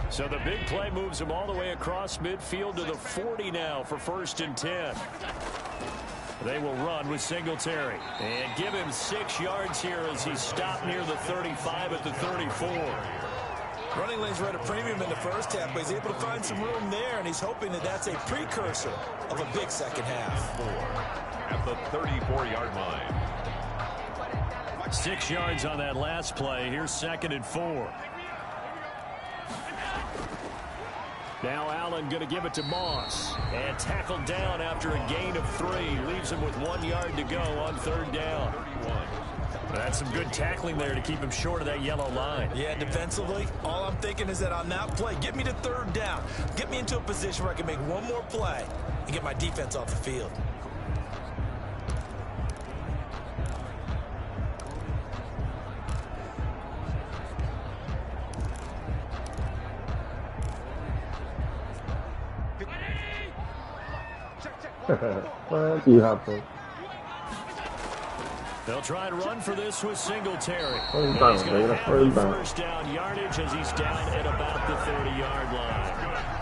So the big play moves him all the way across midfield to the 40 now for 1st and 10. They will run with Singletary and give him 6 yards here as he stopped near the 35 at the 34. Running lanes were at a premium in the first half, but he's able to find some room there, and he's hoping that that's a precursor of a big second half. At the 34-yard line. 6 yards on that last play. Here's 2nd and 4. Now Allen going to give it to Moss. And tackled down after a gain of 3. Leaves him with 1 yard to go on 3rd down. That's some good tackling there to keep him short of that yellow line. Yeah, defensively, all I'm thinking is that on that play, get me to 3rd down. Get me into a position where I can make one more play and get my defense off the field. What you happen? They'll try and run for this with Singletary. First down, He's baby. going to have First down. first down yardage as he's down at about the 30-yard line.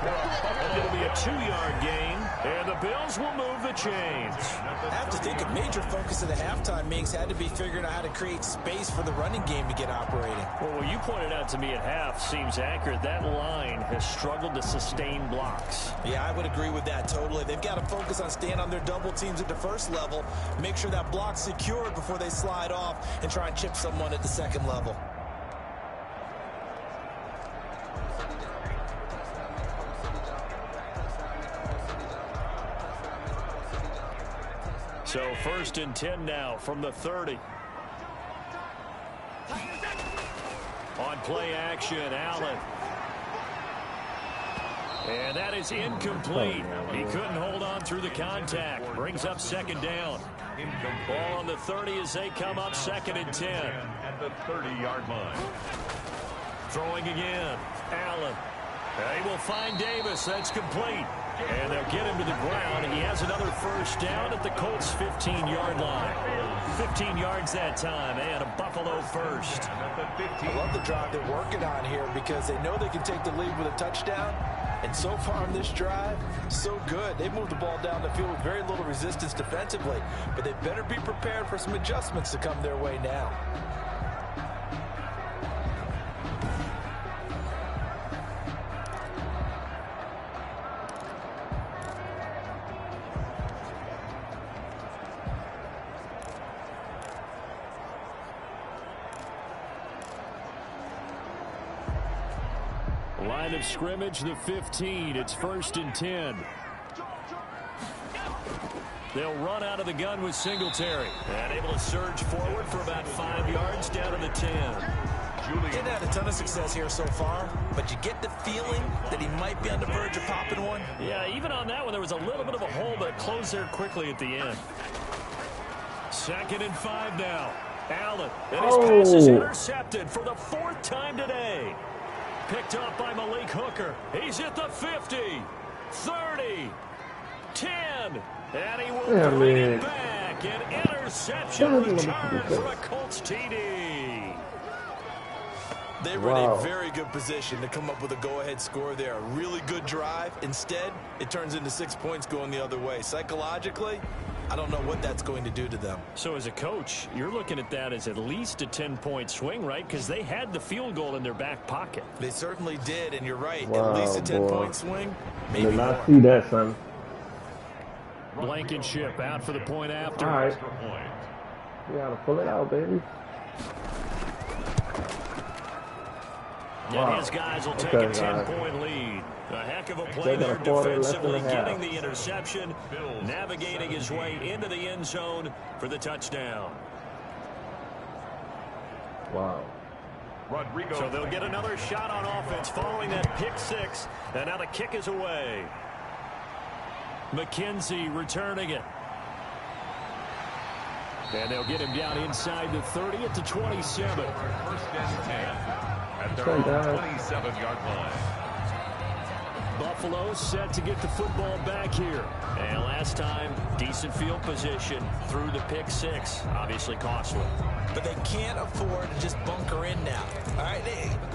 And it'll be a 2-yard gain, and the Bills will move the chains. I have to think a major focus of the halftime meetings had to be figuring out how to create space for the running game to get operating. Well, what you pointed out to me at half seems accurate. That line has struggled to sustain blocks. Yeah, I would agree with that totally. They've got to focus on staying on their double teams at the first level, make sure that block's secured before they slide off and try and chip someone at the second level. So 1st and 10 now from the 30. On play action, Allen. And that is incomplete. He couldn't hold on through the contact. Brings up 2nd down. Ball on the 30 as they come up 2nd and 10. At the 30-yard line. Throwing again. Allen. They will find Davis. That's complete. And they'll get him to the ground. He has another first down at the Colts' 15-yard line. 15 yards that time, and a Buffalo first. I love the drive they're working on here because they know they can take the lead with a touchdown. And so far on this drive, so good. They moved the ball down the field with very little resistance defensively. But they better be prepared for some adjustments to come their way now. Line of scrimmage, the 15. It's 1st and 10. They'll run out of the gun with Singletary. And able to surge forward for about 5 yards down to the 10. Didn't have a ton of success here so far, but you get the feeling that he might be on the verge of popping one. Yeah, even on that one, there was a little bit of a hole, but it closed there quickly at the end. 2nd and 5 now. Allen, and his pass is intercepted for the 4th time today. Picked up by Malik Hooker. He's at the 50, 30, 10, and he will bring it back. An interception return for a Colts TD. They were in a very good position to come up with a go-ahead score there. A really good drive. Instead, it turns into 6 points going the other way. Psychologically, I don't know what that's going to do to them. So as a coach, you're looking at that as at least a 10-point swing, right? Because they had the field goal in their back pocket. They certainly did, and you're right. At least a 10-point swing, maybe did not more. see that, son. Blankenship out for the point after. All right. You gotta pull it out, baby. And his guys will take a 10-point lead. A heck of a play there defensively, getting the interception, navigating his way into the end zone for the touchdown. Wow. Rodrigo. So they'll get another shot on offense following that pick 6, and now the kick is away. McKenzie returning it. And they'll get him down inside the 30 at the 27. 1st and 10 at their own 27-yard line. Buffalo set to get the football back here. And last time, decent field position through the pick 6. Obviously costly. But they can't afford to just bunker in now. All right,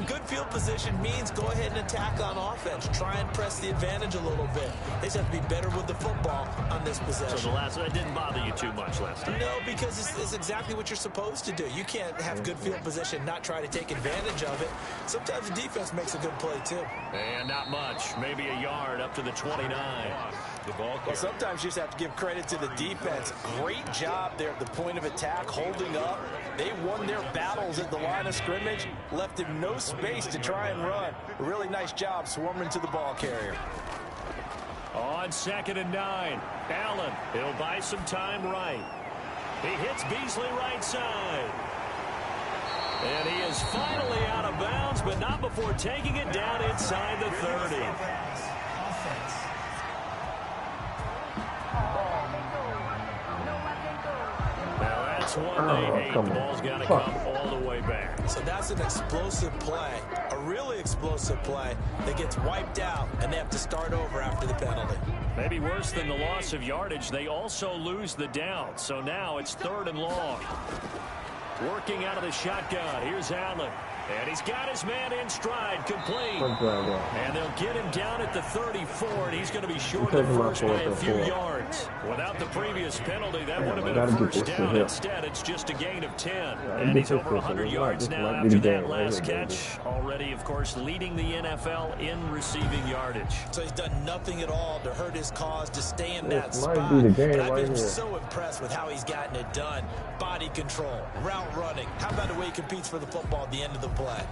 good field position means go ahead and attack on offense. Try and press the advantage a little bit. They just have to be better with the football on this possession. So that didn't bother you too much last time? No, because it's exactly what you're supposed to do. You can't have good field position, not try to take advantage of it. Sometimes the defense makes a good play, too. And not much. Maybe a yard up to the 29. Well, sometimes you just have to give credit to the defense. Great job there at the point of attack, holding up. They won their battles at the line of scrimmage, left him no space to try and run. A really nice job swarming to the ball carrier. On 2nd and 9, Allen, he'll buy some time right. He hits Beasley right side. And he is finally out of bounds, but not before taking it down inside the 30. One they hate. The ball's got to come all the way back. So that's an explosive play, a really explosive play that gets wiped out, and they have to start over after the penalty. Maybe worse than the loss of yardage, they also lose the down. So now it's 3rd and long. Working out of the shotgun. Here's Allen. And he's got his man in stride, complete. And they'll get him down at the 34, and he's going to be short of the first by a few yards. Without the previous penalty, that would have been a first down. Instead, it's just a gain of 10. And he's over 100 yards now after that last catch. Already, of course, leading the NFL in receiving yardage. So he's done nothing at all to hurt his cause, to stay in that spot. But I've been so impressed with how he's gotten it done. Body control, route running. How about the way he competes for the football at the end of the play?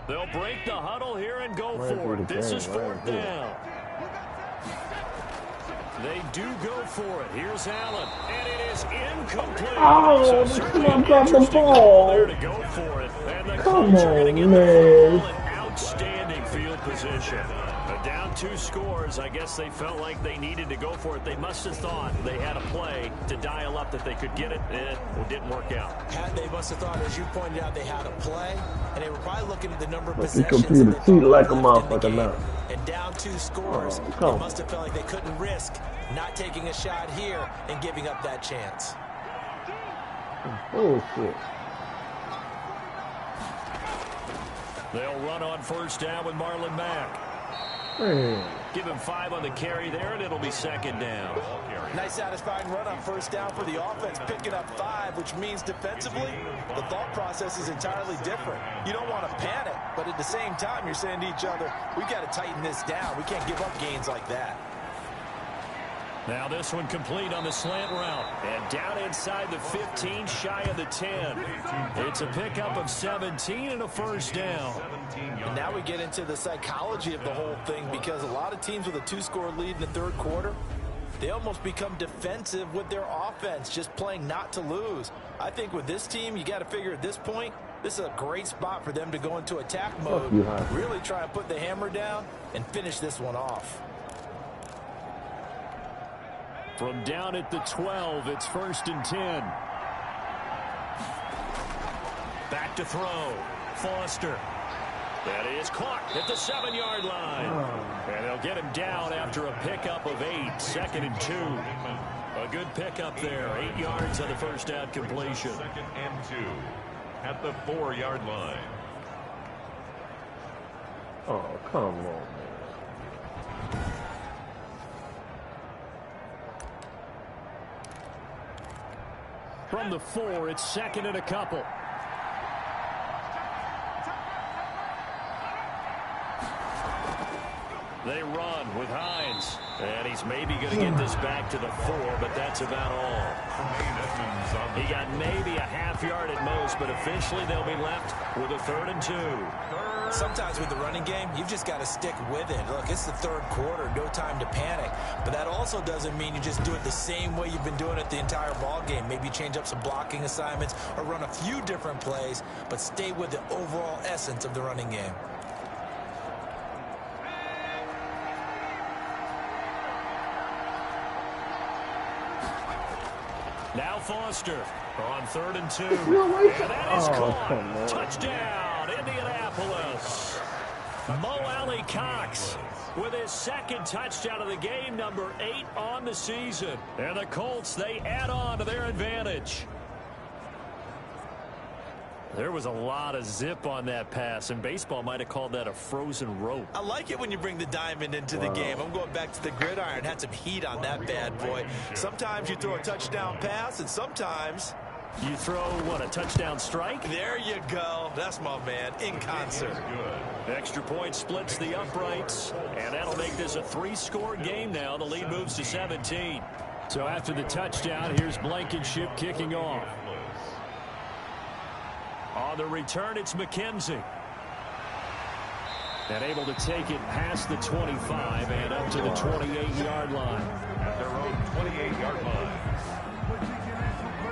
They'll break the huddle here and go for it. This is 4th down. They do go for it. Here's Allen, and it is incomplete. Oh, so come on, drop the ball. There to go for it. And the Come Colts are going to get man. the ball in outstanding field position. But down 2 scores, I guess they felt like they needed to go for it. They must have thought they had a play to dial up that they could get it. It didn't work out. They must have thought, as you pointed out, they had a play, and they were probably looking at the number of He possessions. competed to cheat like a motherfucker now. And down 2 scores, they must have felt like they couldn't risk not taking a shot here and giving up that chance. Bullshit. They'll run on first down with Marlon Mack. Give him 5 on the carry there, and it'll be second down. Nice satisfying run on first down for the offense, picking up 5, which means defensively, the thought process is entirely different. You don't want to panic, but at the same time, you're saying to each other, we've got to tighten this down. We can't give up gains like that. Now this one complete on the slant route. And down inside the 15, shy of the 10. It's a pickup of 17 and a first down. And now we get into the psychology of the whole thing, because a lot of teams with a 2-score lead in the third quarter, they almost become defensive with their offense, just playing not to lose. I think with this team, you got to figure at this point, this is a great spot for them to go into attack mode, really try and put the hammer down and finish this one off. From down at the 12, it's 1st and 10. Back to throw. Foster. That is caught at the 7-yard line. And they'll get him down after a pickup of 8. 2nd and 2. A good pickup there. 8 yards on the first down completion. 2nd and 2 at the 4-yard line. Oh, come on, man. From the 4, it's 2nd and a couple. They run with Hines. And he's maybe going to get this back to the 4, but that's about all. He got maybe a half yard at most, but officially they'll be left with a 3rd and 2. Sometimes with the running game, you've just got to stick with it. Look, it's the third quarter, no time to panic. But that also doesn't mean you just do it the same way you've been doing it the entire ball game. Maybe change up some blocking assignments or run a few different plays, but stay with the overall essence of the running game. Now Foster on 3rd and 2. And that is caught. Touchdown, Indianapolis. Mo Alley Cox with his 2nd touchdown of the game, number 8 on the season. And the Colts, they add on to their advantage. There was a lot of zip on that pass, and baseball might have called that a frozen rope. I like it when you bring the diamond into the game. I'm going back to the gridiron. Had some heat on that bad boy. Sometimes you throw a touchdown pass, and sometimes you throw, what, a touchdown strike? There you go. That's my man, in concert. Good. Extra point splits the uprights, and that'll make this a 3-score game now. The lead moves to 17. So after the touchdown, here's Blankenship kicking off. On the return, it's McKenzie. And able to take it past the 25 and up to the 28-yard line. At their own 28-yard line.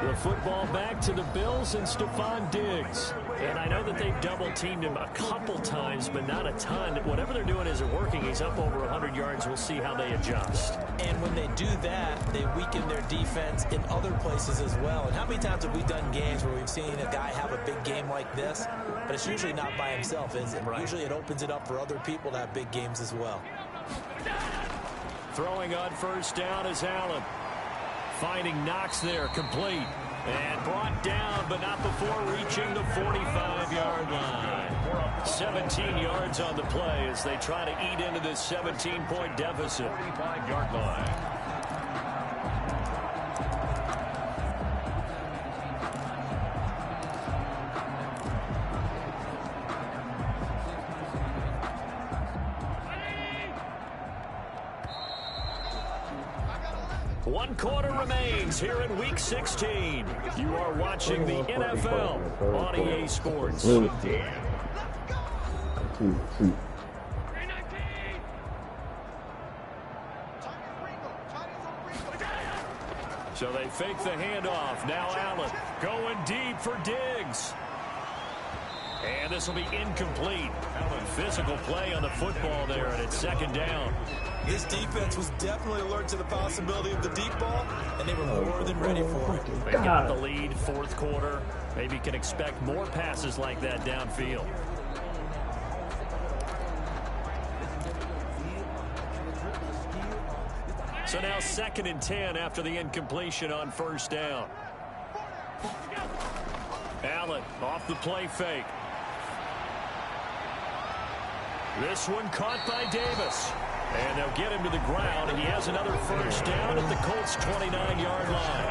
The football back to the Bills and Stephon Diggs. And I know that they've double-teamed him a couple times, but not a ton. Whatever they're doing isn't working. He's up over 100 yards. We'll see how they adjust. And when they do that, they weaken their defense in other places as well. And how many times have we done games where we've seen a guy have a big game like this, but it's usually not by himself, is it? Right. Usually it opens it up for other people to have big games as well. Throwing on first down is Allen. Finding Knox there, complete. And brought down, but not before reaching the 45-yard line. 17 yards on the play as they try to eat into this 17-point deficit. 45-yard line. One quarter remains here in Week 16. You are watching the NFL on EA Sports. So they fake the handoff. Now Allen going deep for Diggs. And this will be incomplete. Physical play on the football there, and it's 2nd down. This defense was definitely alert to the possibility of the deep ball, and they were more than ready for it. They got the lead, 4th quarter. Maybe you can expect more passes like that downfield. So now 2nd and 10 after the incompletion on first down. Allen off the play fake. This one caught by Davis. And they'll get him to the ground, and he has another first down at the Colts' 29-yard line.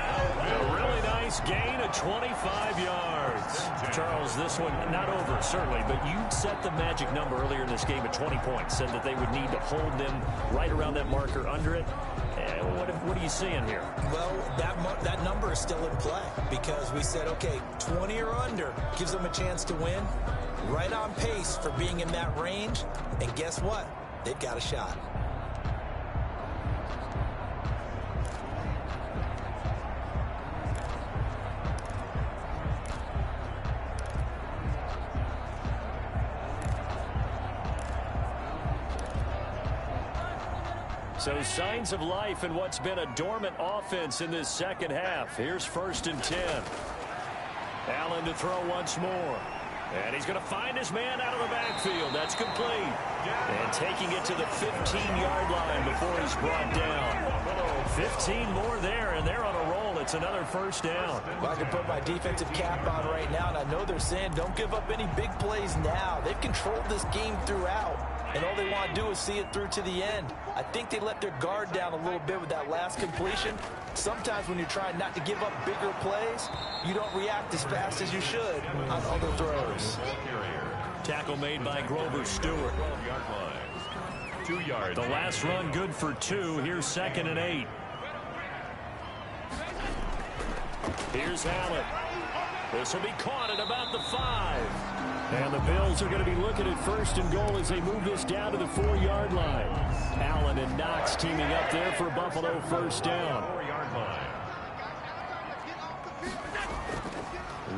A really nice gain of 25 yards. Charles, this one not over, certainly, but you set the magic number earlier in this game at 20 points, said that they would need to hold them right around that marker under it. What are you seeing here? Well, that number is still in play because we said, okay, 20 or under gives them a chance to win. Right on pace for being in that range, and guess what? They've got a shot. So signs of life in what's been a dormant offense in this second half. Here's 1st and 10. Allen to throw once more. And he's going to find his man out of the backfield. That's complete. And taking it to the 15-yard line before he's brought down. 15 more there, and they're on a roll. It's another first down. Well, I can put my defensive cap on right now, and I know they're saying don't give up any big plays now. They've controlled this game throughout, and all they want to do is see it through to the end. I think they let their guard down a little bit with that last completion. Sometimes when you're trying not to give up bigger plays, you don't react as fast as you should on other throws. Tackle made by Grover Stewart. 2 yards. The last run good for 2. Here's 2nd and 8. Here's Allen. This will be caught at about the 5. And the Bills are going to be looking at 1st and goal as they move this down to the 4-yard line. Allen and Knox teaming up there for Buffalo first down. 4-yard line.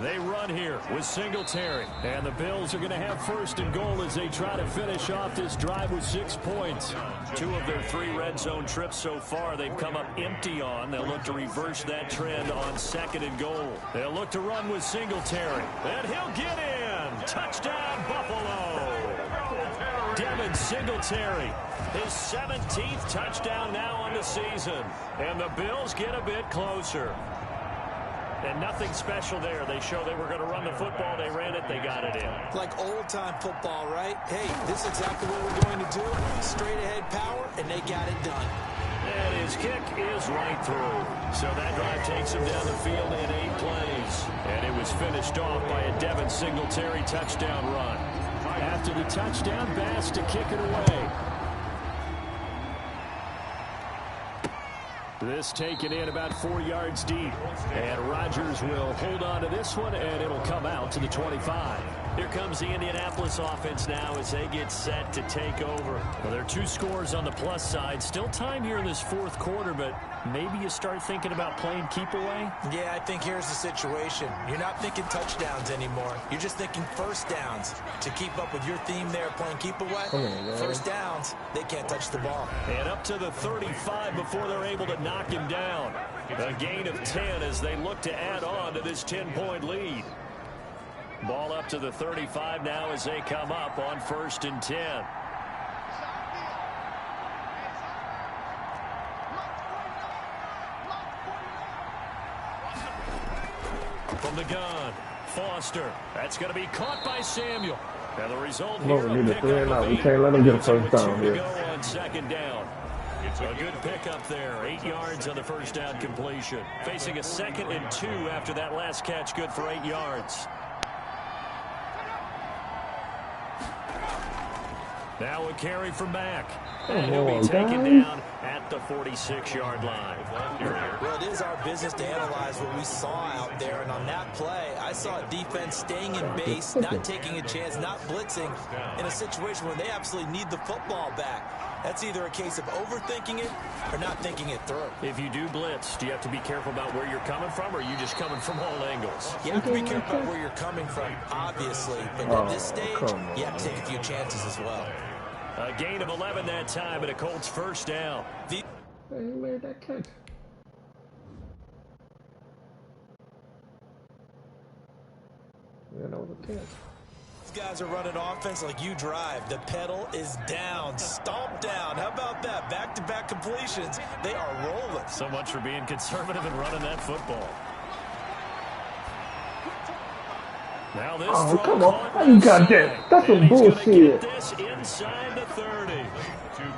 They run here with Singletary. And the Bills are going to have 1st and goal as they try to finish off this drive with 6 points. 2 of their 3 red zone trips so far they've come up empty on. They'll look to reverse that trend on 2nd and goal. They'll look to run with Singletary. And he'll get in. Touchdown, Buffalo. Devin Singletary. His 17th touchdown now on the season. And the Bills get a bit closer. And nothing special there. They show they were going to run the football. They ran it. They got it in. Like old-time football, right? Hey, this is exactly what we're going to do. Straight-ahead power, and they got it done. And his kick is right through. So that drive takes him down the field in 8 plays. And it was finished off by a Devin Singletary touchdown run. After the touchdown, Bass to kick it away. This taken in about 4 yards deep. And Rodgers will hold on to this one, and it'll come out to the 25. Here comes the Indianapolis offense now as they get set to take over. Well, there are 2 scores on the plus side. Still time here in this 4th quarter, but maybe you start thinking about playing keep away? Yeah, I think here's the situation. You're not thinking touchdowns anymore. You're just thinking first downs. To keep up with your theme there, playing keep away, first downs, they can't touch the ball. And up to the 35 before they're able to knock him down. A gain of 10 as they look to add on to this 10-point lead. Ball up to the 35 now as they come up on 1st and 10. From the gun, Foster. That's going to be caught by Samuel. And the result here, we can't let him get a first down here. On 2nd down. It's a good pickup there. 8 yards on the first down completion. Facing a 2nd and 2 after that last catch, good for 8 yards. Now a carry from Mack. And he'll be taken down at the 46-yard line. Well, it is our business to analyze what we saw out there. And on that play, I saw a defense staying in base, not taking a chance, not blitzing in a situation where they absolutely need the football back. That's either a case of overthinking it or not thinking it through. If you do blitz, do you have to be careful about where you're coming from, or are you just coming from all angles? You have to be careful about where you're coming from, obviously. But at this stage, you have to take a few chances as well. A gain of 11 that time, and a Colts first down. He made that catch. Yeah, that was a catch. These guys are running offense like you drive. The pedal is down, stomp down. How about that? Back-to-back completions. They are rolling. So much for being conservative and running that football. Now this Oh, throw come on. caught How you got that? inside. That's Now this oh, throw come on. caught How you got inside. that? That's And some he's going to bullshit. get this inside the 30.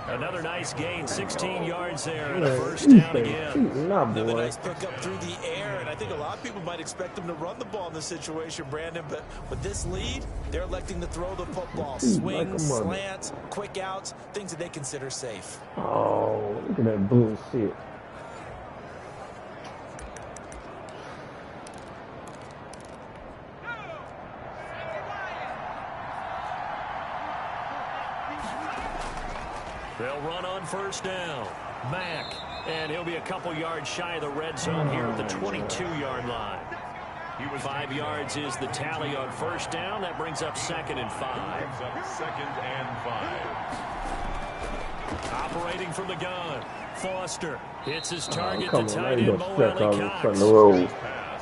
Another nice gain, 16 yards there, and a first down again. Another nice pickup through the air, and I think a lot of people might expect them to run the ball in this situation, Brandon, but with this lead, they're electing to throw the football. Swings, slants, quick outs, things that they consider safe. Oh, look at that bullshit. They'll run on first down. Mack, and he'll be a couple yards shy of the red zone here at the 22-yard line. 5 yards is the tally on first down. That brings up 2nd and 5. Second and 5. Operating from the gun. Foster hits his Oh, target come to on. tight I ain't end gonna Mo step on Alley the Cox. front of the road.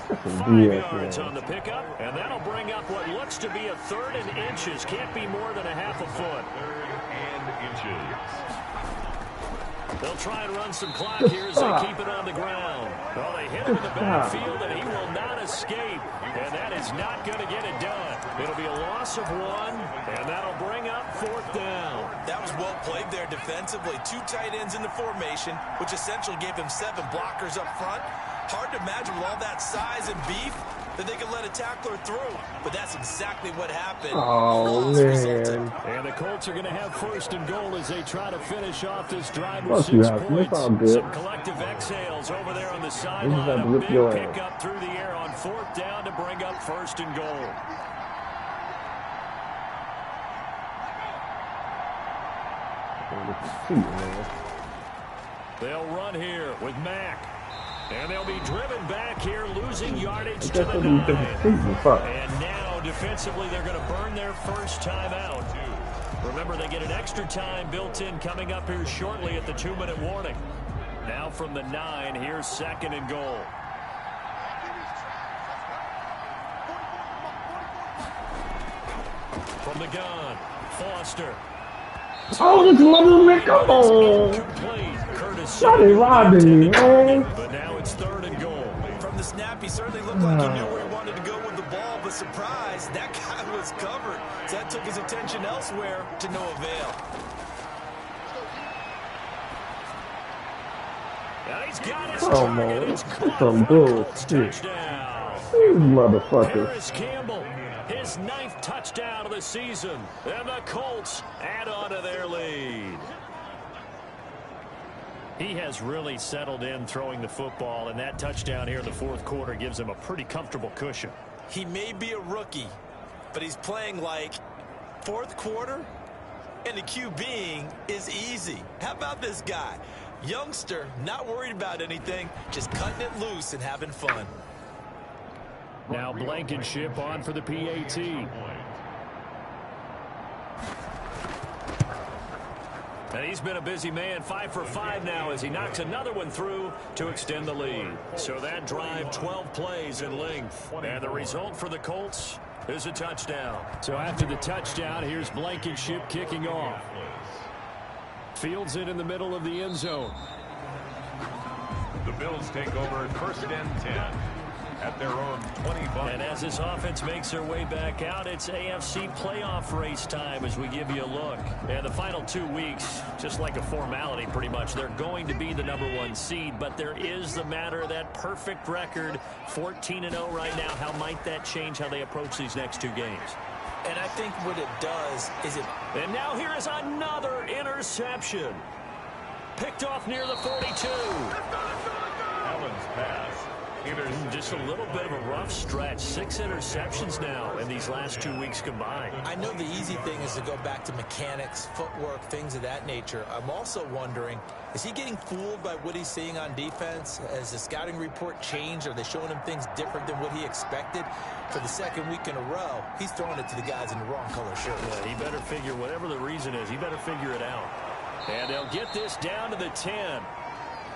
That's some 5 BS, yards man. on the pickup, and that'll bring up what looks to be a 3rd and inches. Can't be more than a half a foot. 3rd and inches. They'll try and run some clock here as they keep it on the ground. Well, they hit him in the backfield, and he will not escape. And that is not going to get it done. It'll be a loss of 1, and that'll bring up 4th down. That was well played there defensively. 2 tight ends in the formation, which essentially gave him 7 blockers up front. Hard to imagine with all that size and beef that they could let a tackler through. But that's exactly what happened. Oh, man. And the Colts are going to have 1st and goal as they try to finish off this drive Fuck with you, 6 Haskins. It's points. all good. Some collective exhales over there on the sideline. have to A whip big your ass. pickup through the air on 4th down to bring up 1st and goal. They'll run here with Mack. And they'll be driven back here, losing yardage to the 9. And now, defensively, they're going to burn their first time out. Remember, they get an extra time built in coming up here shortly at the 2-minute warning. Now from the 9, here's 2nd and goal. From the gun, Foster. Oh, this little nigga. Oh, Johnny robbing me, man. But now it's 3rd and goal. From the snap, he certainly looked like he knew where he wanted to go with the ball, but surprise, that guy was covered. So that took his attention elsewhere to no avail. Now he's got his Oh, target. man. It's That's caught some for a Colts bullshit. touchdown. You motherfuckers. Harris Campbell, his 9th touchdown of the season. And the Colts add on to their lead. He has really settled in throwing the football, and that touchdown here in the 4th quarter gives him a pretty comfortable cushion. He may be a rookie, but he's playing like 4th quarter, and the QBing is easy. How about this guy? Youngster, not worried about anything, just cutting it loose and having fun. Now Blankenship on for the PAT. And he's been a busy man, 5 for 5 now as he knocks another one through to extend the lead. So that drive, 12 plays in length. And the result for the Colts is a touchdown. So after the touchdown, here's Blankenship kicking off. Fields it in the middle of the end zone. The Bills take over 1st and 10 at their own 20. And as this offense makes their way back out, it's AFC playoff race time as we give you a look. And the final 2 weeks, just like a formality pretty much, they're going to be the #1 seed, but there is the matter of that perfect record, 14-0 right now. How might that change how they approach these next 2 games? And I think what it does is it... And now here is another interception. Picked off near the 42. Allen's pass. Just a little bit of a rough stretch. 6 interceptions now in these last 2 weeks combined. I know the easy thing is to go back to mechanics, footwork, things of that nature. I'm also wondering, is he getting fooled by what he's seeing on defense? Has the scouting report changed? Are they showing him things different than what he expected? For the 2nd week in a row, he's throwing it to the guys in the wrong color shirts. Yeah, he better figure, whatever the reason is, he better figure it out. And they'll get this down to the 10.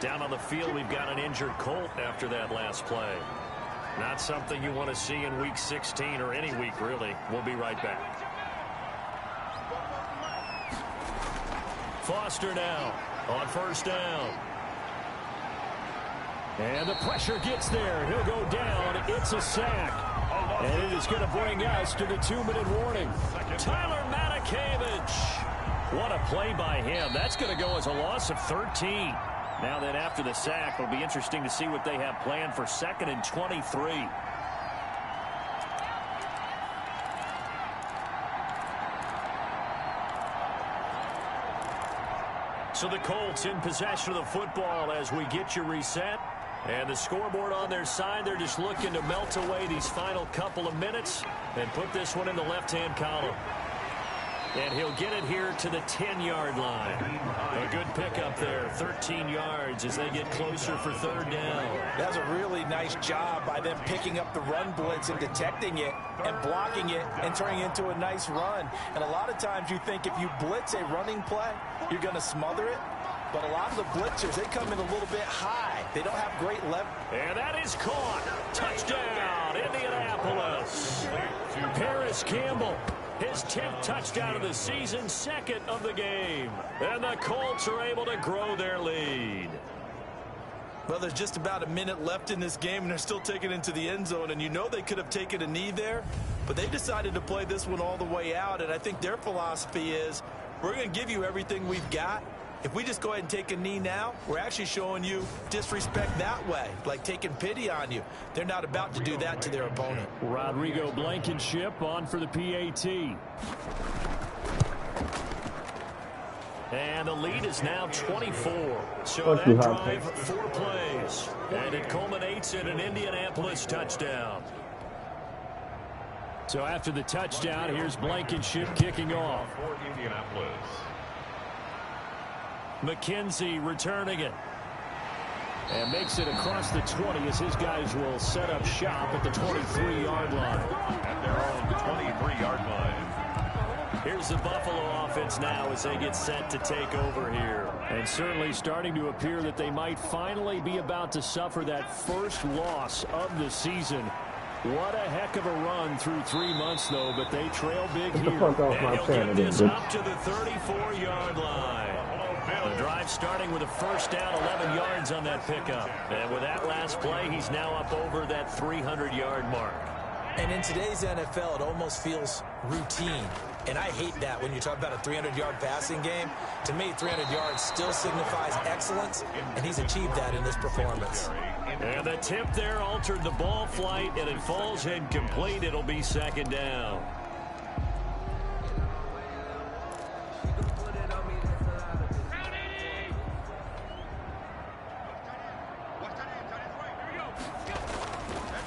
Down on the field, we've got an injured Colt after that last play. Not something you want to see in Week 16 or any week, really. We'll be right back. Foster now on 1st down. And the pressure gets there. He'll go down. It's a sack. And it is going to bring us to the 2-minute warning. Tyler Matakevich. What a play by him. That's going to go as a loss of 13. Now then, after the sack, it'll be interesting to see what they have planned for 2nd and 23. So the Colts in possession of the football as we get you reset. And the scoreboard on their side, they're just looking to melt away these final couple of minutes and put this one in the left-hand column. And he'll get it here to the 10-yard line. A good pickup there, 13 yards as they get closer for 3rd down. That's a really nice job by them picking up the run blitz and detecting it and blocking it and turning it into a nice run. And a lot of times you think if you blitz a running play, you're going to smother it. But a lot of the blitzers, they come in a little bit high. They don't have great leverage. And that is caught. Touchdown, Indianapolis. Paris Campbell, his 10th touchdown of the season, 2nd of the game. And the Colts are able to grow their lead. Well, there's just about a minute left in this game, and they're still taking it into the end zone. And you know they could have taken a knee there, but they decided to play this one all the way out. And I think their philosophy is, we're going to give you everything we've got. If we just go ahead and take a knee now, we're actually showing you disrespect that way, like taking pity on you. They're not about to do that to their opponent. Rodrigo Blankenship on for the PAT. And the lead is now 24. So that drive, 4 plays. And it culminates in an Indianapolis touchdown. So after the touchdown, here's Blankenship kicking off. For Indianapolis. McKenzie returning it. And makes it across the 20 as his guys will set up shop at the 23-yard line. At their own 23-yard line. Here's the Buffalo offense now as they get set to take over here. And certainly starting to appear that they might finally be about to suffer that first loss of the season. What a heck of a run through 3 months, though, but they trail big here. And he'll get this up to the 34-yard line. The drive starting with a first down, 11 yards on that pickup. And with that last play, he's now up over that 300-yard mark. And in today's NFL, it almost feels routine. And I hate that when you talk about a 300-yard passing game. To me, 300 yards still signifies excellence, and he's achieved that in this performance. And the tip there altered the ball flight, and it falls incomplete. It'll be 2nd down.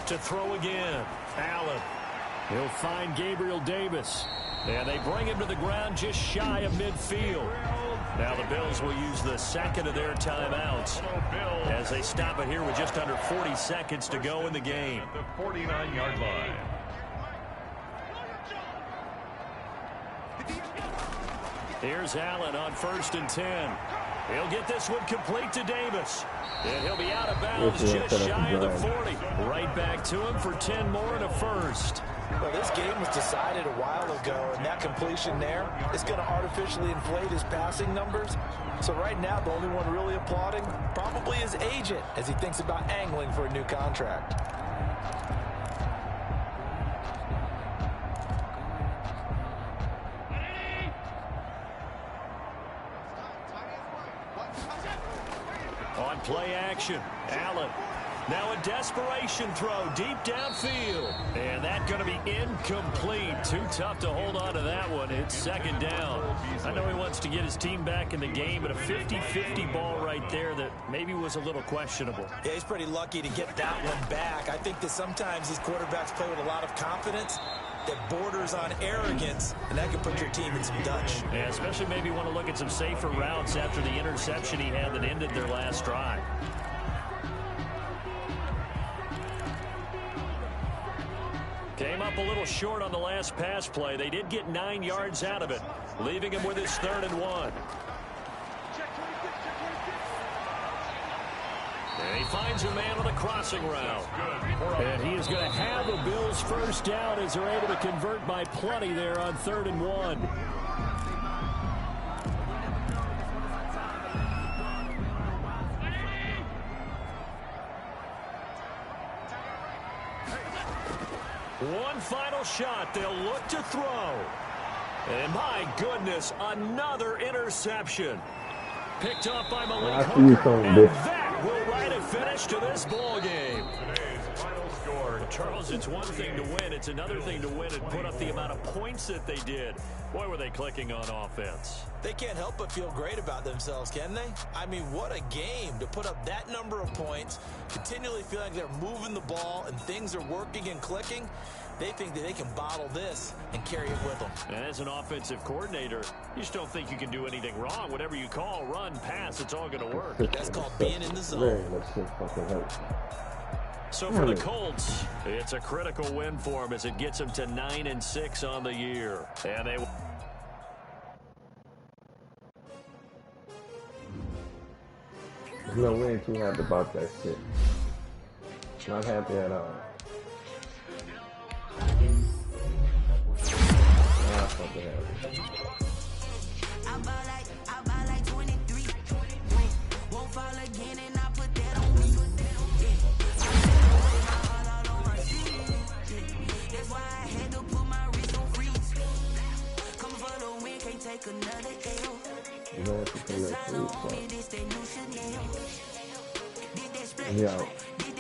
To throw again, Allen. He'll find Gabriel Davis. And they bring him to the ground just shy of midfield. Now the Bills will use the 2nd of their timeouts as they stop it here with just under 40 seconds to go in the game. The 49-yard line. Here's Allen on 1st and 10. He'll get this one complete to Davis. And he'll be out of bounds just shy of the 40. Right back to him for 10 more and a first. Well, this game was decided a while ago, and that completion there is going to artificially inflate his passing numbers. So right now, the only one really applauding probably his agent as he thinks about angling for a new contract. On play action, Allen. Now a desperation throw deep downfield. And that's going to be incomplete. Too tough to hold on to that one. It's 2nd down. I know he wants to get his team back in the game, but a 50-50 ball right there that maybe was a little questionable. Yeah, he's pretty lucky to get that one back. I think that sometimes these quarterbacks play with a lot of confidence that borders on arrogance, and that can put your team in some Dutch. Yeah, especially maybe want to look at some safer routes after the interception he had that ended their last drive. Came up a little short on the last pass play. They did get 9 yards out of it, leaving him with his 3rd and 1. And he finds a man on the crossing route. And he is going to have the Bills' first down as they're able to convert by plenty there on 3rd and 1. final shot. They'll look to throw. And my goodness, another interception. Picked up by Malik Hooker. And that will write a finish to this ball game. Today's final score. Charles, it's one thing to win. It's another thing to win and put up the amount of points that they did. Boy, were they clicking on offense. They can't help but feel great about themselves, can they? I mean, what a game to put up that number of points, continually feel like they're moving the ball and things are working and clicking. They think that they can bottle this and carry it with them. And as an offensive coordinator, you just don't think you can do anything wrong. Whatever you call, run, pass, it's all going to work. That's called being in the zone. So for the Colts, it's a critical win for them as it gets them to 9-6 on the year. And they... No, we ain't too happy about that shit. Not happy at all. Not fucking happy. I buy like 23. Won't fall again and I put that on me. I put away my heart all on my sleeve. That's why I had to put my wrist on freeze. Come for the win, can't take another L. Yeah.